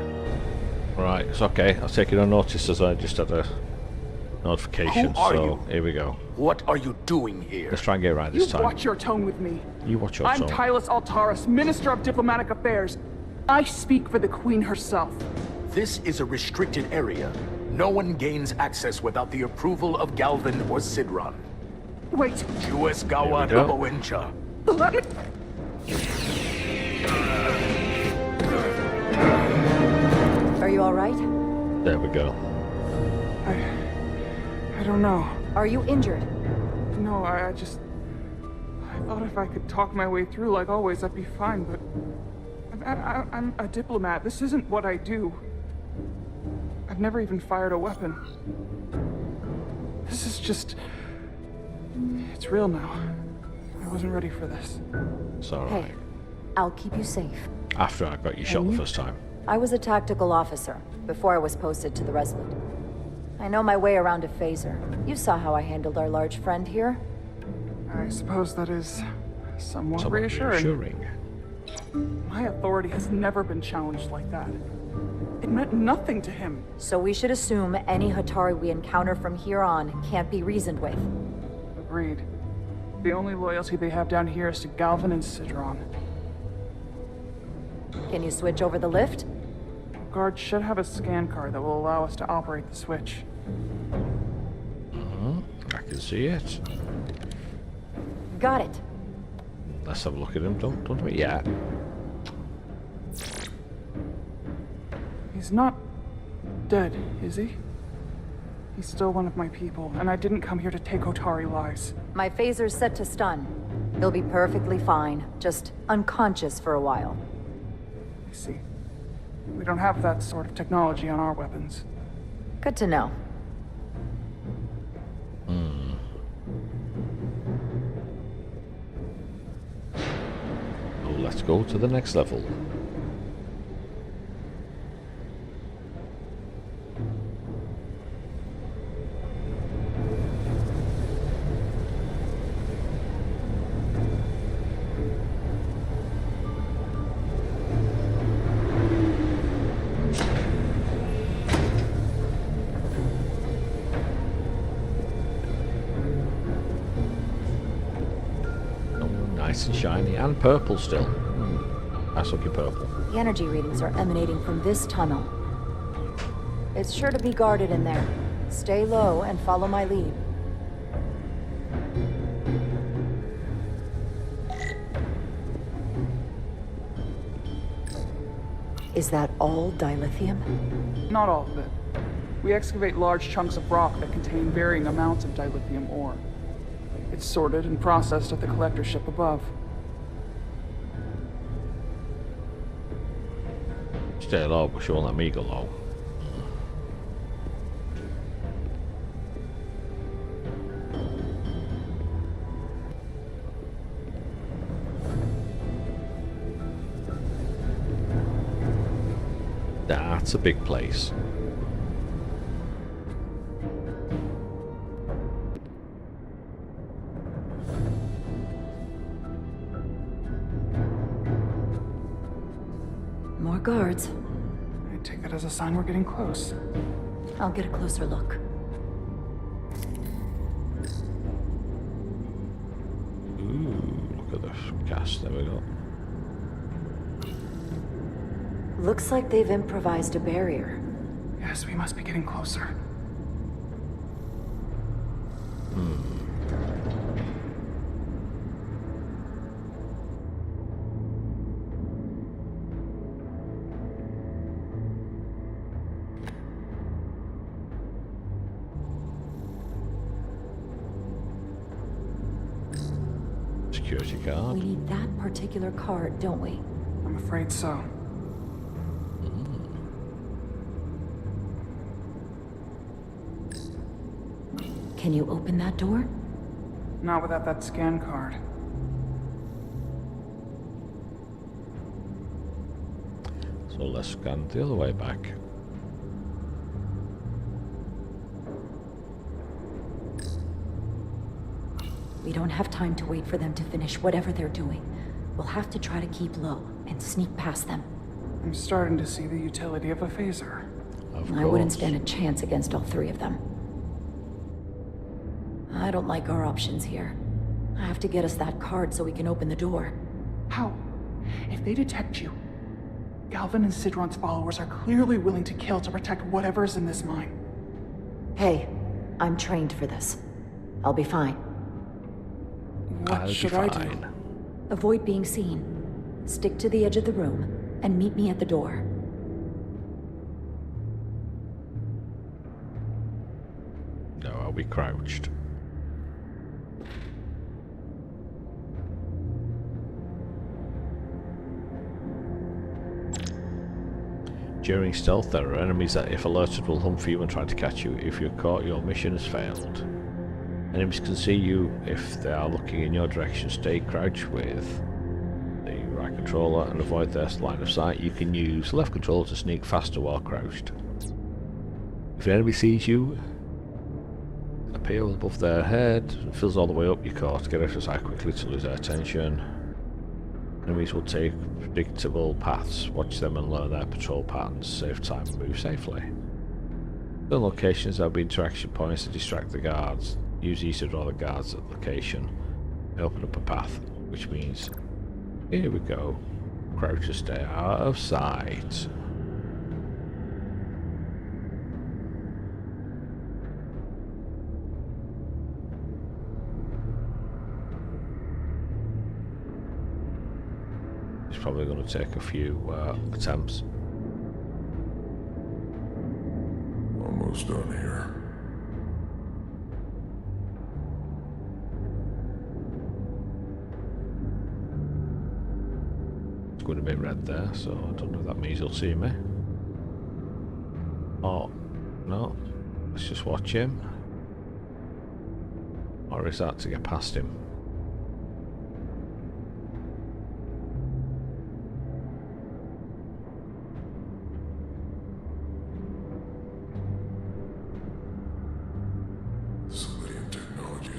Right, it's okay. I'll take it on notice as I just had a notification. Who are so you? Here we go. What are you doing here? Let's try and get it right this time. You watch your tone with me. You watch your I'm tone. Tylus Altaris, Minister of Diplomatic Affairs. I speak for the Queen herself. This is a restricted area. No one gains access without the approval of Galvin or Sidron. Wait. Jues Gawad Abawincha. Let me... Are you all right? There we go. I don't know. Are you injured? No, I thought if I could talk my way through like always, I'd be fine, but... I'm a diplomat. This isn't what I do. I've never even fired a weapon. This is just... It's real now. I wasn't ready for this. It's alright. Hey, I'll keep you safe. After I got you shot the first time. I was a tactical officer before I was posted to the Resolute. I know my way around a phaser. You saw how I handled our large friend here. I suppose that is somewhat reassuring. My authority has never been challenged like that. It meant nothing to him. So we should assume any Hatari we encounter from here on can't be reasoned with. Agreed. The only loyalty they have down here is to Galvin and Sidron. Can you switch over the lift? Guard should have a scan card that will allow us to operate the switch. I can see it. Got it. Let's have a look at him. Don't we? Yeah. He's not dead, is he? He's still one of my people, and I didn't come here to take Otari lives. My phaser's set to stun. He'll be perfectly fine, just unconscious for a while. I see. We don't have that sort of technology on our weapons. Good to know. Oh, let's go to the next level. Nice and shiny, and purple still. Nice looking purple. The energy readings are emanating from this tunnel. It's sure to be guarded in there. Stay low and follow my lead. Is that all dilithium? Not all of it. We excavate large chunks of rock that contain varying amounts of dilithium ore. It's sorted and processed at the collector ship above. Stay low, but she won't let me go low. That's a big place. More guards. I take that as a sign we're getting close. I'll get a closer look. Ooh, look at this gas. There we go. Looks like they've improvised a barrier. Yes, we must be getting closer. Security card. We need that particular card, don't we? I'm afraid so. Can you open that door? Not without that scan card. So let's scan the other way back. We don't have time to wait for them to finish whatever they're doing. We'll have to try to keep low and sneak past them. I'm starting to see the utility of a phaser. I wouldn't stand a chance against all three of them. I don't like our options here. I have to get us that card so we can open the door. How? If they detect you, Galvin and Sidron's followers are clearly willing to kill to protect whatever's in this mine. Hey, I'm trained for this. I'll be fine. What should I do? Avoid being seen. Stick to the edge of the room and meet me at the door. No, I'll be crouched. During stealth, there are enemies that, if alerted, will hunt for you and try to catch you. If you're caught, your mission has failed. Enemies can see you if they are looking in your direction. Stay crouched with the right controller and avoid their line of sight. You can use left controller to sneak faster while crouched. If an enemy sees you, appear above their head, fills all the way up, you're caught. Get out of sight quickly to lose their attention. Enemies will take predictable paths. Watch them and learn their patrol patterns. Save time and move safely. Certain locations there will be interaction points to distract the guards. Use these to draw the guards at the location. They open up a path, which means here we go. Crouch to stay out of sight. It's probably going to take a few attempts. Almost done here. It's going to be red there, so I don't know if that means he'll see me. Oh, no. Let's just watch him. Or is that to get past him?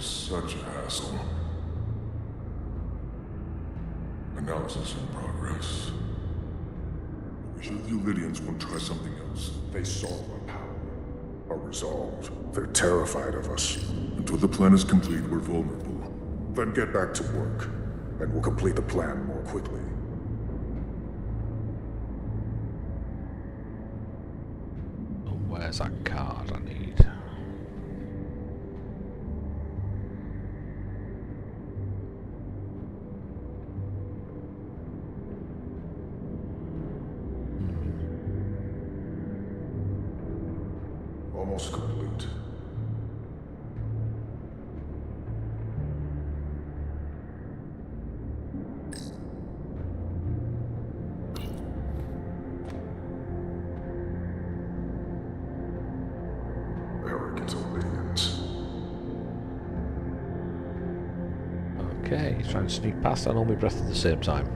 Such a hassle. Analysis in progress. We sure the Lydians won't try something else. They saw our power, our resolve. They're terrified of us. Until the plan is complete, we're vulnerable. Then get back to work, and we'll complete the plan more quickly. Oh, where's that card I need? Almost complete. Arrogant Lydians. Okay, he's trying to sneak past and hold my breath at the same time.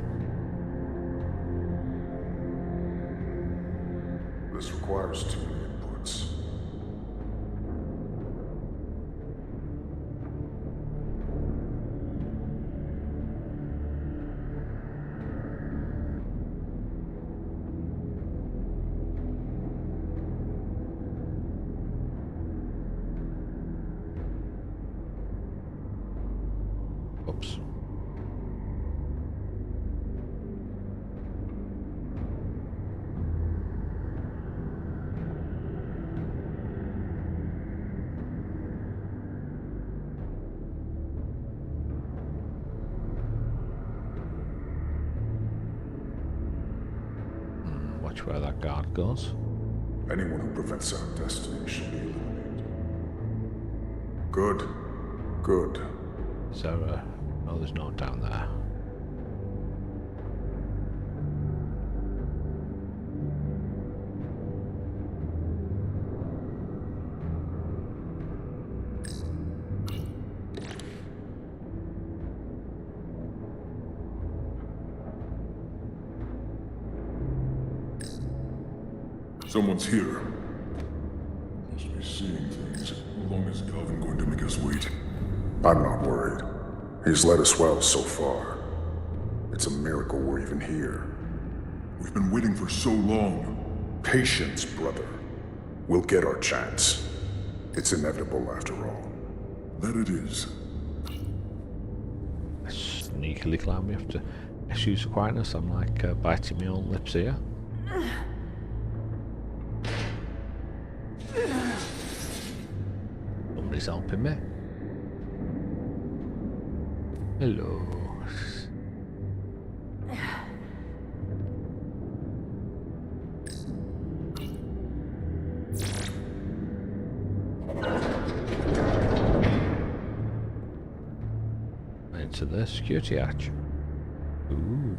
This requires too many inputs. Oops. Watch where that guard goes. Anyone who prevents our destiny should be eliminated. Good. Good. So, oh, there's no one down there. Someone's here. Must be seeing things. How long is Galvin going to make us wait? I'm not worried. He's led us well so far. It's a miracle we're even here. We've been waiting for so long. Patience, brother. We'll get our chance. It's inevitable after all. That it is. Sneakily climb. We have to excuse the quietness. I'm like biting my own lips here. Somebody's helping me. Hello. Into the security hatch. Ooh.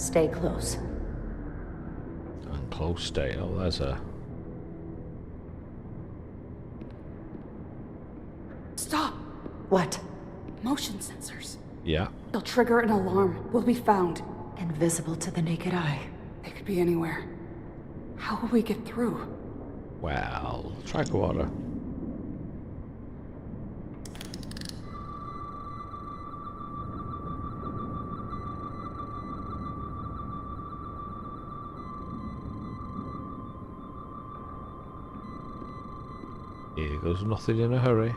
Stay close. And close stay. Oh, there's a... Stop! What? Motion sensors. Yeah. They'll trigger an alarm. We'll be found. Invisible to the naked eye. They could be anywhere. How will we get through? Well, try water. Here goes nothing in a hurry.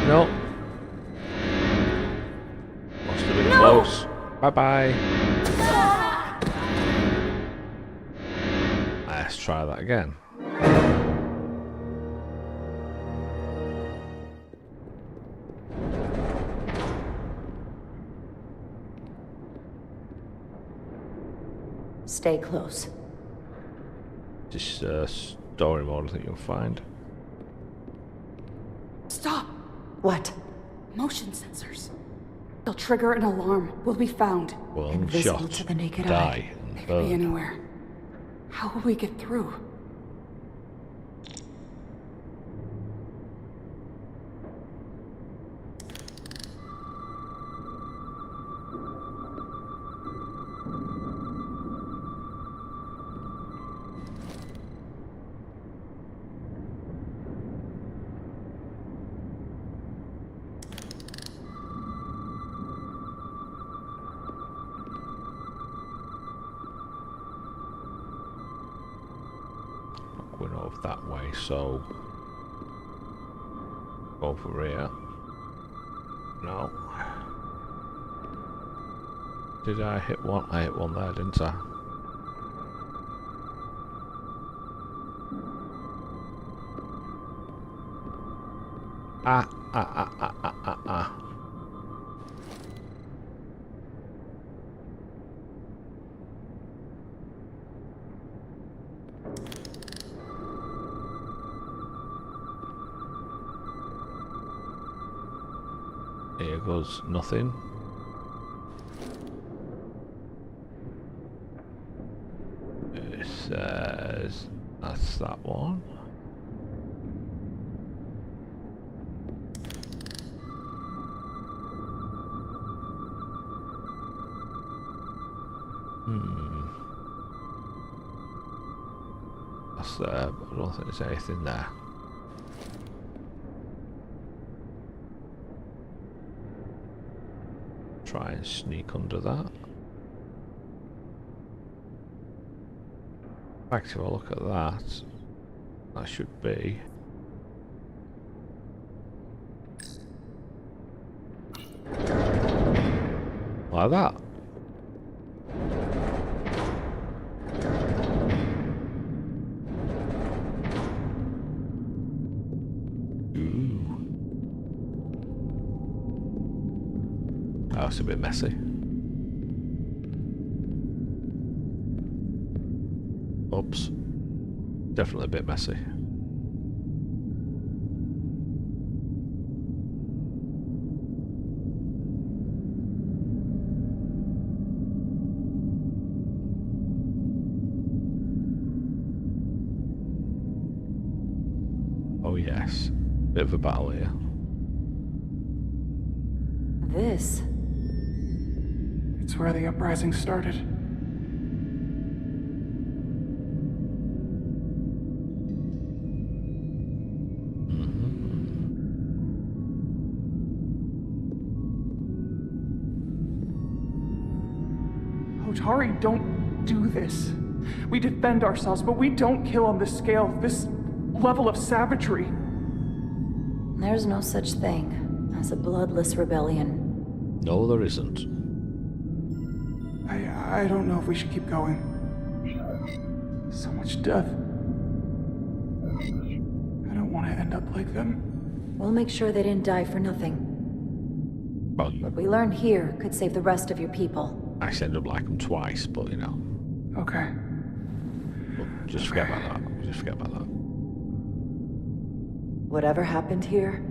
No. Must have been close. Bye-bye. Let's try that again. Stay close. Just story mode, I think you'll find. Stop! What? Motion sensors. They'll trigger an alarm. We'll be found. One Invisible shot, to the naked die, eye. and They could burn. be anywhere. How will we get through? Going over that way, so over here. No. Did I hit one? I hit one there, didn't I? Ah. Here goes nothing. It says that's that one. That's there, but I don't think there's anything there. Try and sneak under that. In fact, if I look at that, that should be like that. That's a bit messy. Oops. Definitely a bit messy. Oh yes. Bit of a battle here. This? It's where the uprising started. Hotari don't do this. We defend ourselves, but we don't kill on this scale, this level of savagery. There's no such thing as a bloodless rebellion. No, there isn't. I don't know if we should keep going. So much death. I don't want to end up like them. We'll make sure they didn't die for nothing. What we learn here could save the rest of your people. I ended up like them twice, but you know. Okay. But just forget about that. Just forget about that. Whatever happened here,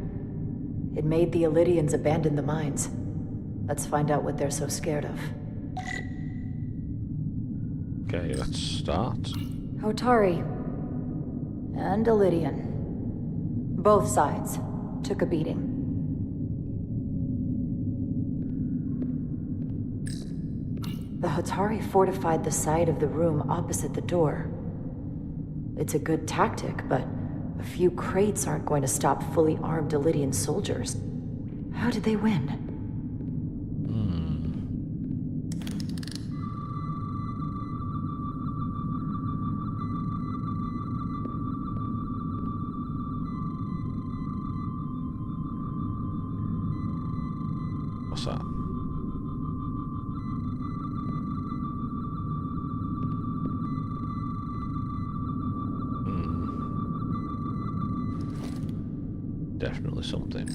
it made the Illydians abandon the mines. Let's find out what they're so scared of. Okay, let's start. Hotari and Illydian. Both sides took a beating. The Hotari fortified the side of the room opposite the door. It's a good tactic, but a few crates aren't going to stop fully armed Illydian soldiers. How did they win? What's that? Definitely something.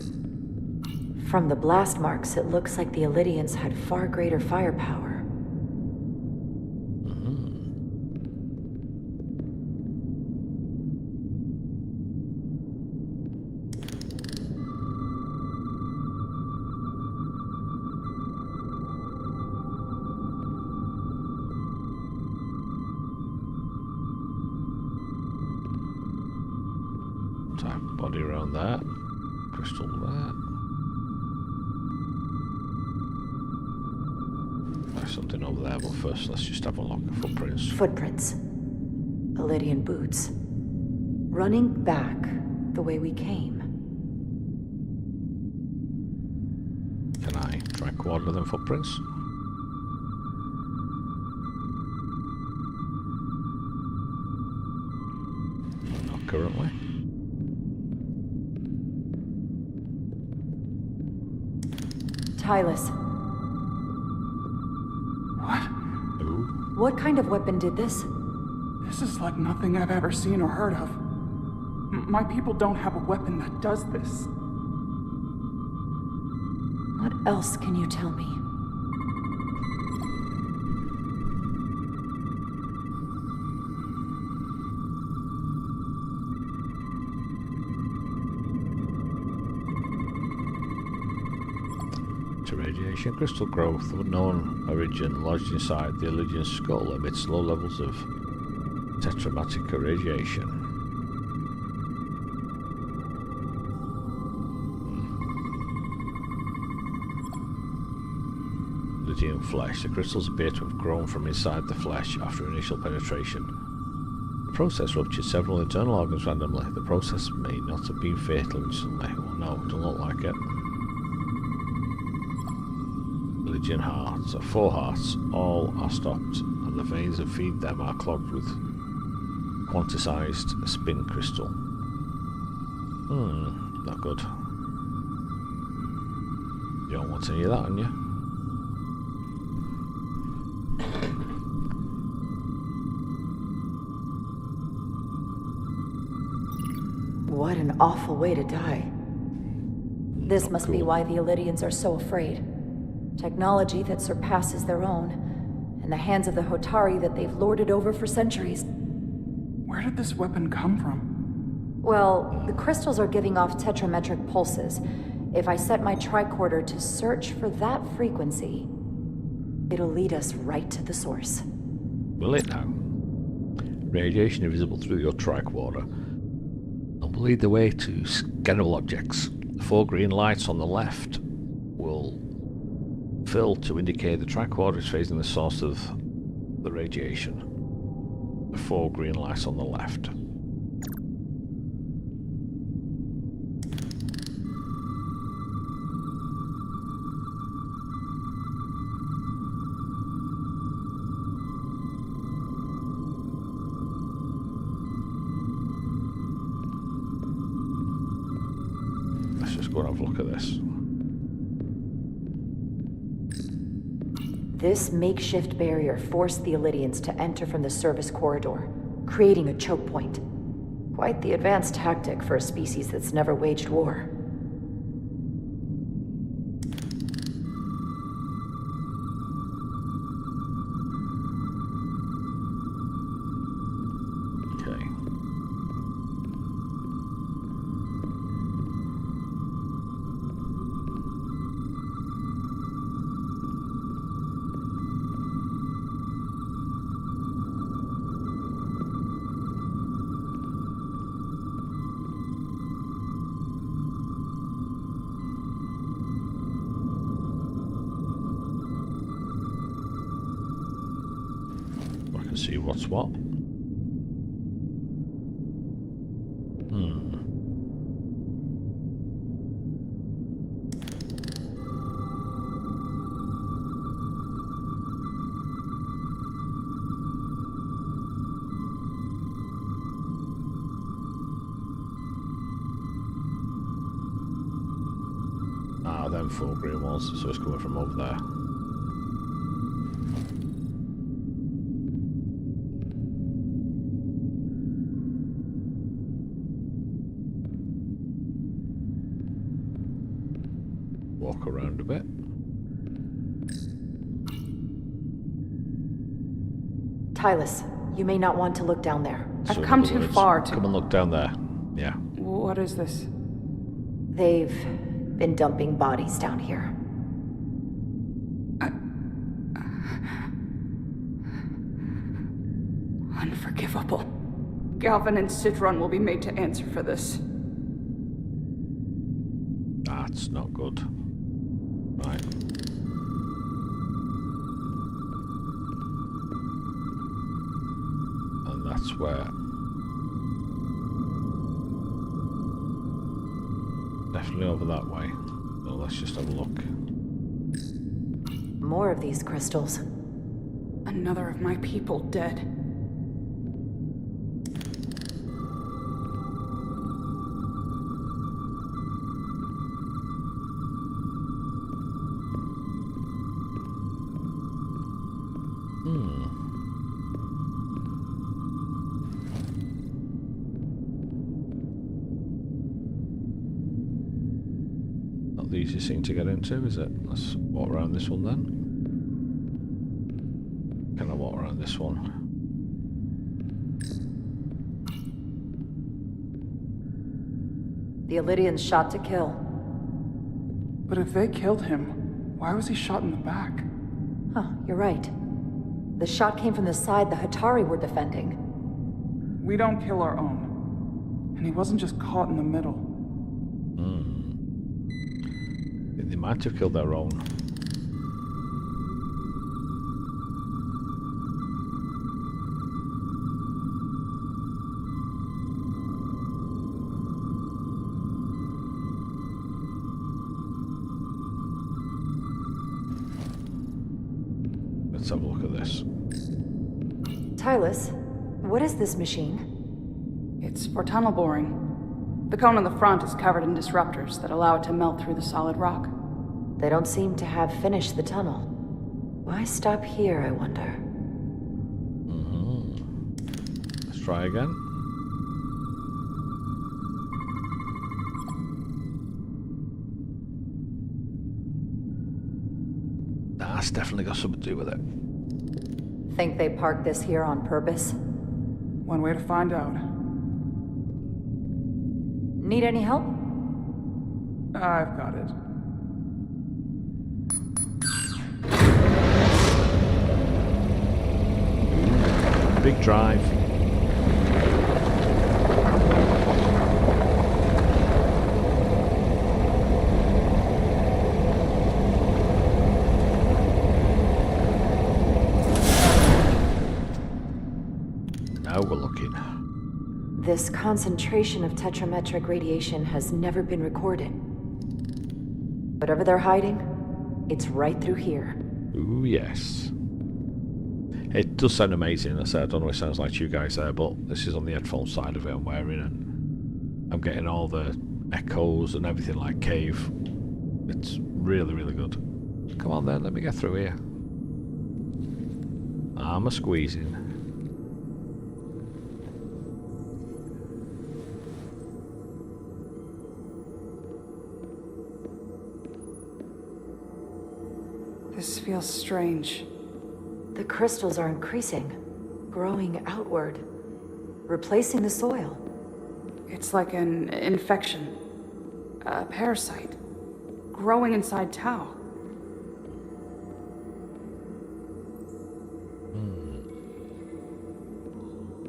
From the blast marks, it looks like the Illydians had far greater firepower. Type body around that. Crystal there. There's something over there, but first let's just have a look at footprints. Footprints. Illydian boots. Running back the way we came. Can I try and coordinate them footprints? Not currently. Tylus. What? What kind of weapon did this? This is like nothing I've ever seen or heard of. My people don't have a weapon that does this. What else can you tell me? To radiation crystal growth of unknown origin lodged inside the Illydian skull emits low levels of tetramatic irradiation. Illydian flesh. The crystals appear to have grown from inside the flesh after initial penetration. The process ruptured several internal organs randomly. The process may not have been fatal instantly. Well, no, it doesn't look like it. Illydian hearts, 4 hearts, all are stopped, and the veins that feed them are clogged with quantized spin crystal. Not good. You don't want any of that, on you? What an awful way to die. This must be why the Illydians are so afraid. Technology that surpasses their own, in the hands of the Hotari that they've lorded over for centuries. Where did this weapon come from? Well, the crystals are giving off tetrametric pulses. If I set my tricorder to search for that frequency, it'll lead us right to the source. Will it now? Radiation is visible through your tricorder and will lead the way to scannable objects. The 4 green lights on the left will fill to indicate the tricorder is facing the source of the radiation. The 4 green lights on the left. Let's just go and have a look at this. This makeshift barrier forced the Illydians to enter from the service corridor, creating a choke point. Quite the advanced tactic for a species that's never waged war. see what's what. Them 4 green ones, so it's coming from over there. Walk around a bit. Tylus, you may not want to look down there. I've come too far to... Come and look down there. Yeah. What is this? They've been dumping bodies down here. Unforgivable. Galvin and Sidron will be made to answer for this. That's not good. Right. And that's where... Definitely over that way. So let's just have a look. More of these crystals. Another of my people dead. Not the easiest thing to get into, is it? Let's walk around this one then. Can I walk around this one? The Illydians shot to kill. But if they killed him, why was he shot in the back? Huh, you're right. The shot came from the side the Hatari were defending. We don't kill our own. And he wasn't just caught in the middle. They might have killed their own. Let's have a look at this. Tylus, what is this machine? It's for tunnel boring. The cone on the front is covered in disruptors that allow it to melt through the solid rock. They don't seem to have finished the tunnel. Why stop here, I wonder? Let's try again. That's definitely got something to do with it. Think they parked this here on purpose? One way to find out. Need any help? I've got it. Big drive. Now we're looking. This concentration of tetrametric radiation has never been recorded. Whatever they're hiding, it's right through here. Ooh, yes. It does sound amazing. I said, I don't know what it sounds like to you guys there, but this is on the headphone side of it I'm wearing, and I'm getting all the echoes and everything like cave. It's really, really good. Come on then, let me get through here. I'm a squeezing. This feels strange. The crystals are increasing, growing outward, replacing the soil. It's like an infection. A parasite. Growing inside Tau.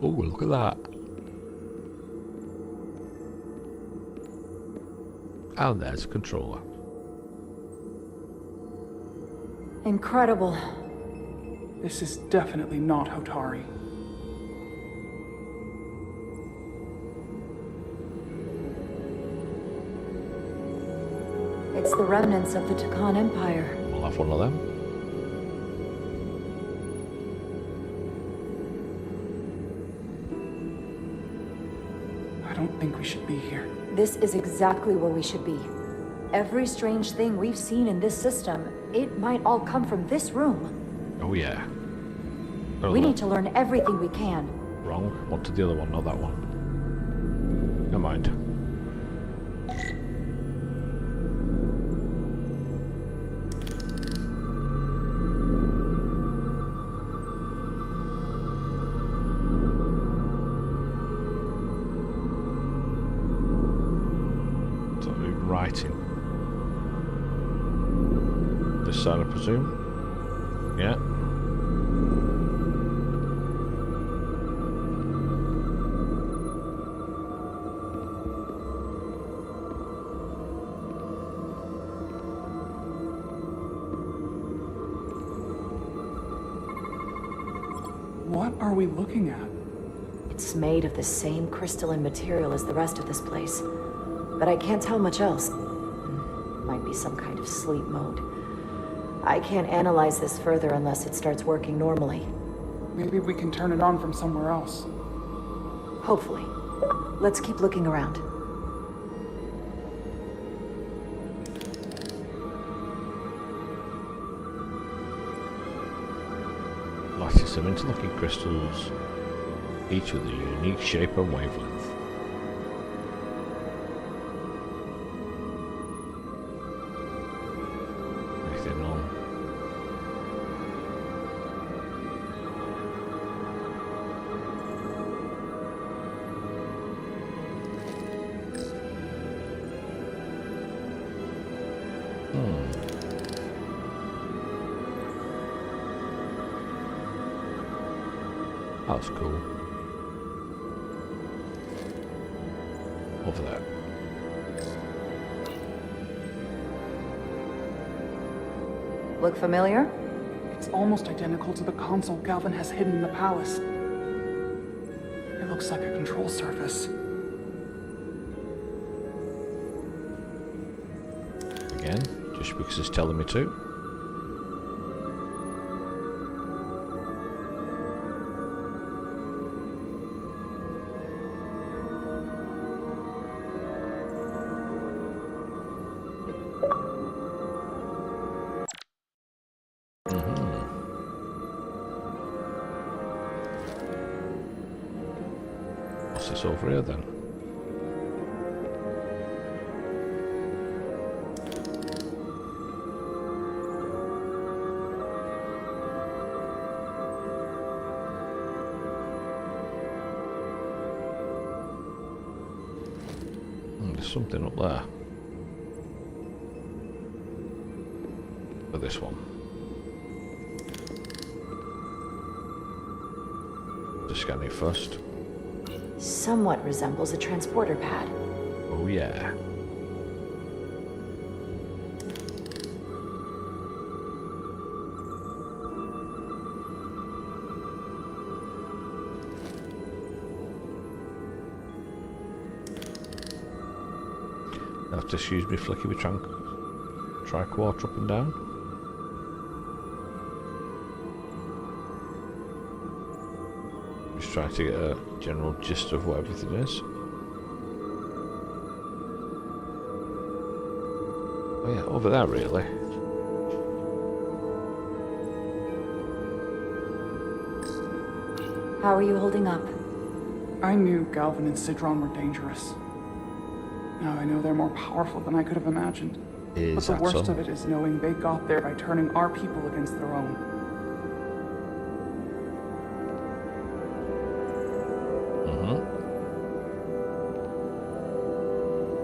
Oh, look at that. And there's a controller. Incredible. This is definitely not Hotari. It's the remnants of the Takan Empire. We'll have one of them. I don't think we should be here. This is exactly where we should be. Every strange thing we've seen in this system, it might all come from this room. Oh yeah. We need to learn everything we can. Wrong. Wanted the other one, not that one. Never mind. So writing. This side, I presume. Yeah. What are we looking at? It's made of the same crystalline material as the rest of this place. But I can't tell much else. Might be some kind of sleep mode. I can't analyze this further unless it starts working normally. Maybe we can turn it on from somewhere else. Hopefully. Let's keep looking around. Lattice of interlocking crystals, each with a unique shape and wavelength. Anything on? That's cool. Over there. Look familiar? It's almost identical to the console Galvin has hidden in the palace. It looks like a control surface. Again, just because it's telling me to. What's this over here then? There's something up there. For this one. Just scan it first. Somewhat resembles a transporter pad. Oh yeah. Now just use me flicky with triquarter up and down. Just trying to get a general gist of what everything is. Oh yeah, over there really. How are you holding up? I knew Galvin and Sidron were dangerous. Now I know they're more powerful than I could have imagined. But the worst of it is knowing they got there by turning our people against their own.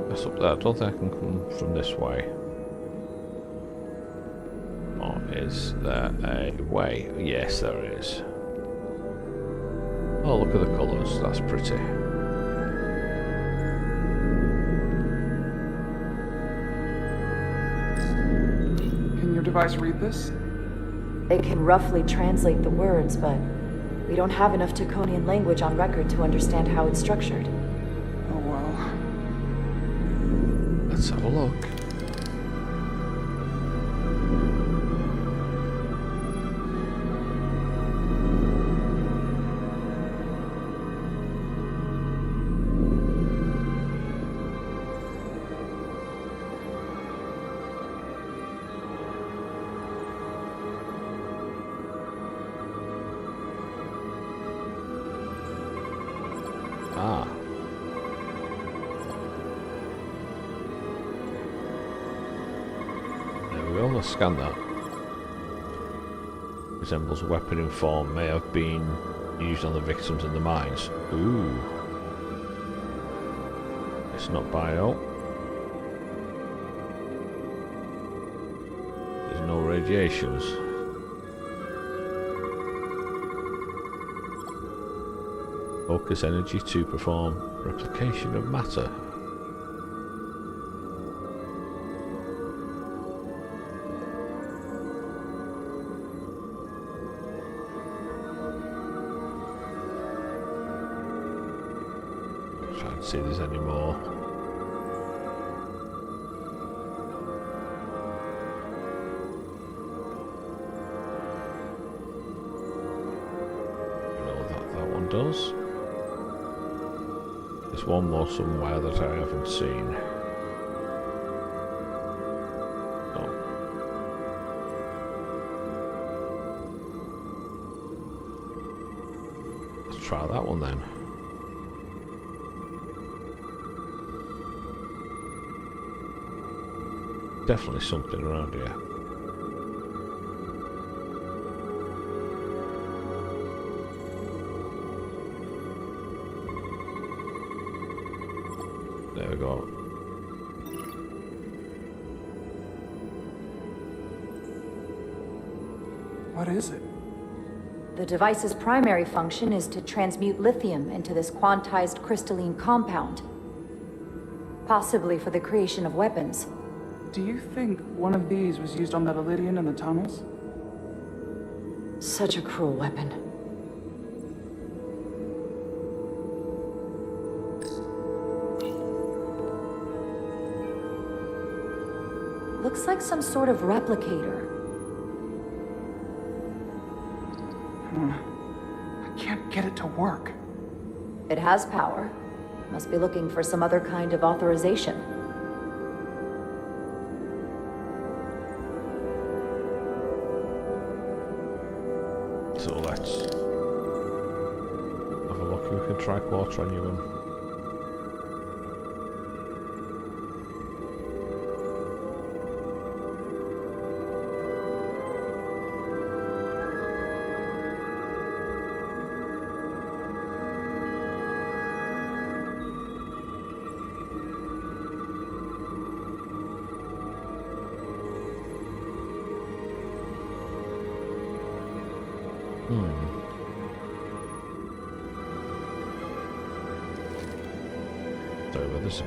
That's up there. I don't think I can come from this way. Or is there a way? Yes, there is. Oh, look at the colours. That's pretty. Can your device read this? It can roughly translate the words, but we don't have enough Taconian language on record to understand how it's structured. Oh well. Let's have a look. we go. Let's scan that. Resembles a weapon in form. May have been used on the victims in the mines. Ooh. It's not bio. There's no radiations. Focus energy to perform replication of matter. Trying to see if there's any more. You know what that one does. There's one more somewhere that I haven't seen. Oh. Let's try that one then. Definitely something around here. There we go. What is it? The device's primary function is to transmute lithium into this quantized crystalline compound. Possibly for the creation of weapons. Do you think one of these was used on that Elydian in the tunnels? Such a cruel weapon. Looks like some sort of replicator. I can't get it to work. It has power. Must be looking for some other kind of authorization. So let's have a look. We can try quarter on you one.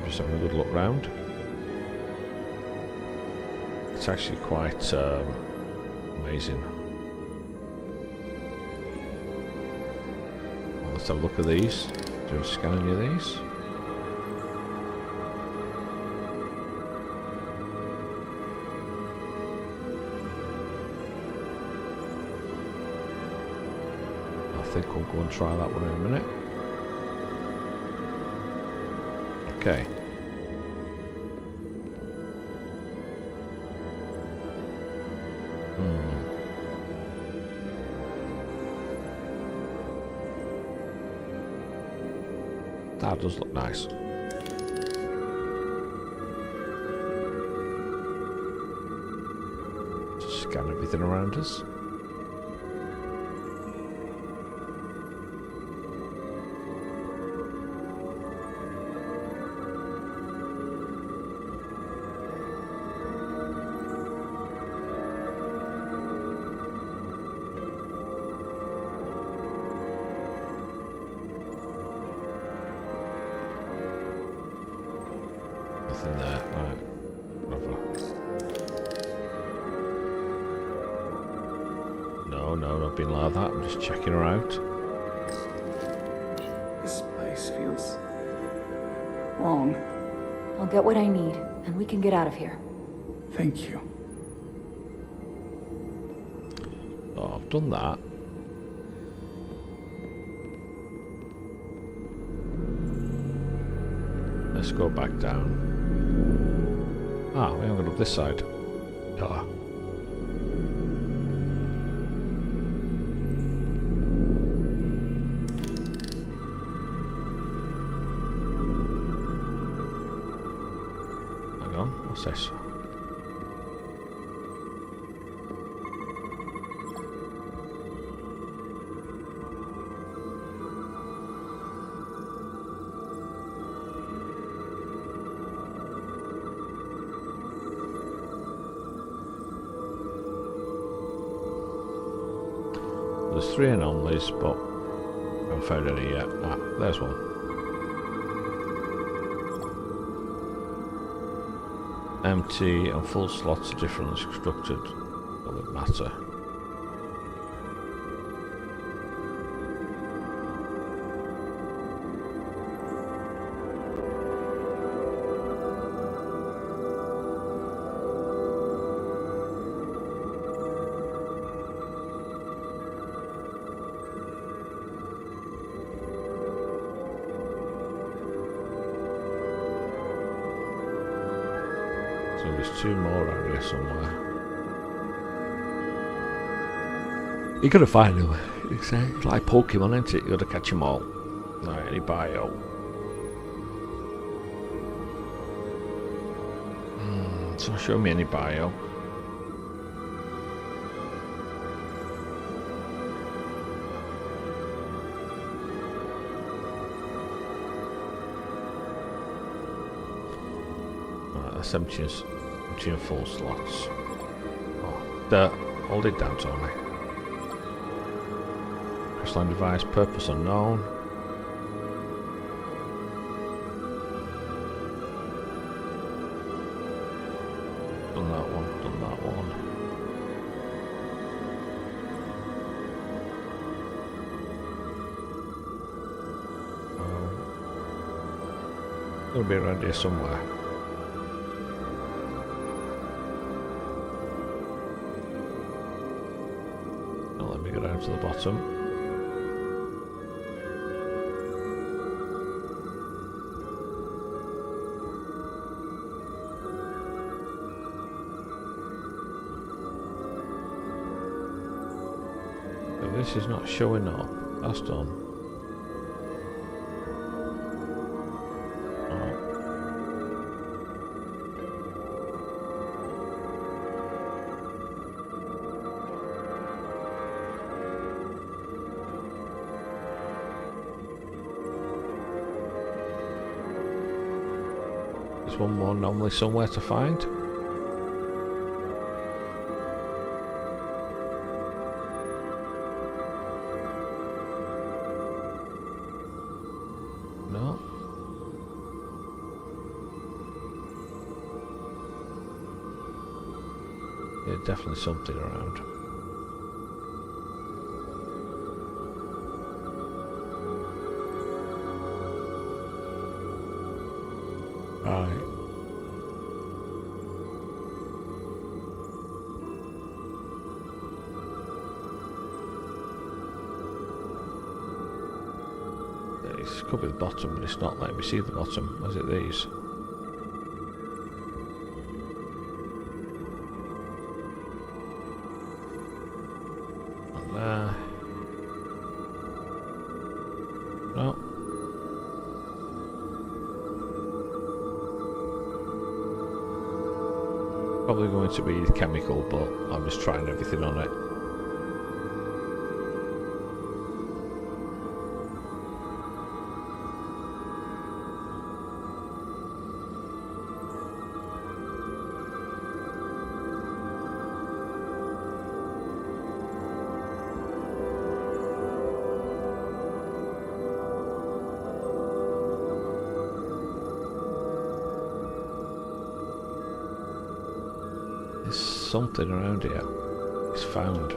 Just having a good look round. It's actually quite amazing. Well, let's have a look at these. Do a scan any of these? I think we'll go and try that one in a minute. Okay. That does look nice. Just scan everything around us. Nothing there, right. No, not being like that. I'm just checking her out. This place feels wrong. I'll get what I need, and we can get out of here. Thank you. Oh, I've done that. Let's go back down. Ah, we haven't got up this side. Ah. Hang on, what's this? There's 3 anomalies, but I haven't found any yet. Ah, there's one. Empty and full slots are differently constructed. Doesn't matter. So there's 2 more around here somewhere. You gotta find them. It's like Pokemon, isn't it? You gotta catch them all. Right, any bio? It's not showing me any bio. Right, that's empty full slots. Oh, hold it down, Tony. Crystalline device, purpose unknown. Done that one, done that one. It'll be around here somewhere. Now let me go down to the bottom. This is not showing up. That's done. Alright. There's one more anomaly somewhere to find. Definitely something around. Right. This could be the bottom, but it's not letting me see the bottom. Is it these? No. Probably going to be chemical, but I'm just trying everything on it. Something around here is found.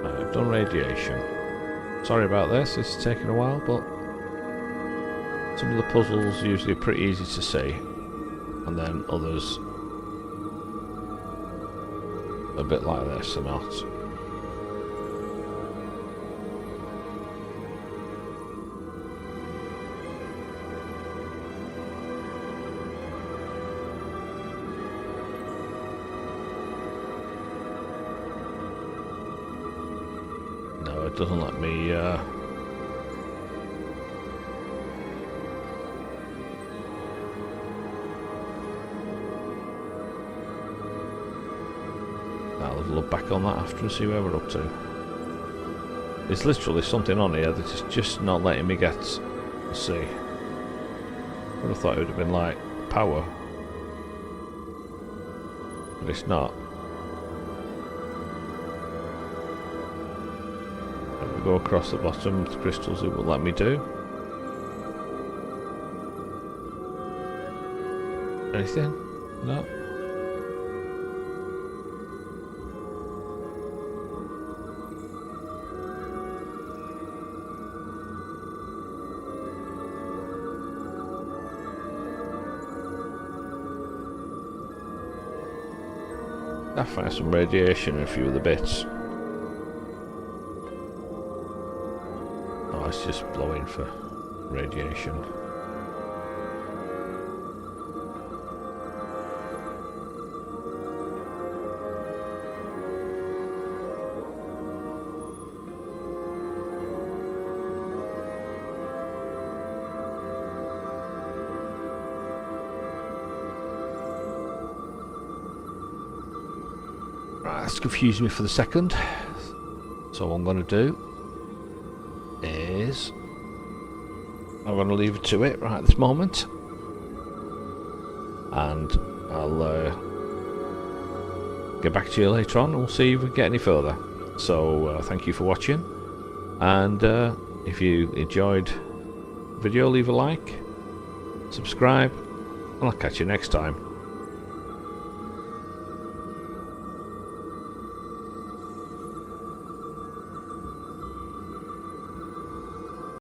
I've done radiation. Sorry about this, it's taken a while, but some of the puzzles usually are pretty easy to see, and then others a bit like this are not. It doesn't let me I'll look back on that after and see where we're up to. There's literally something on here that is just not letting me get to see. I would have thought it would have been like power, but it's not. go across the bottom with the crystals, it will let me do. Anything? No? I find some radiation in a few of the bits. Oh, it's just blowing for radiation. Right, that's confused me for the second. So what I'm going to do is I'm going to leave it to it right at this moment, and I'll get back to you later on and we'll see if we get any further. So thank you for watching, and if you enjoyed the video, leave a like, subscribe, and I'll catch you next time.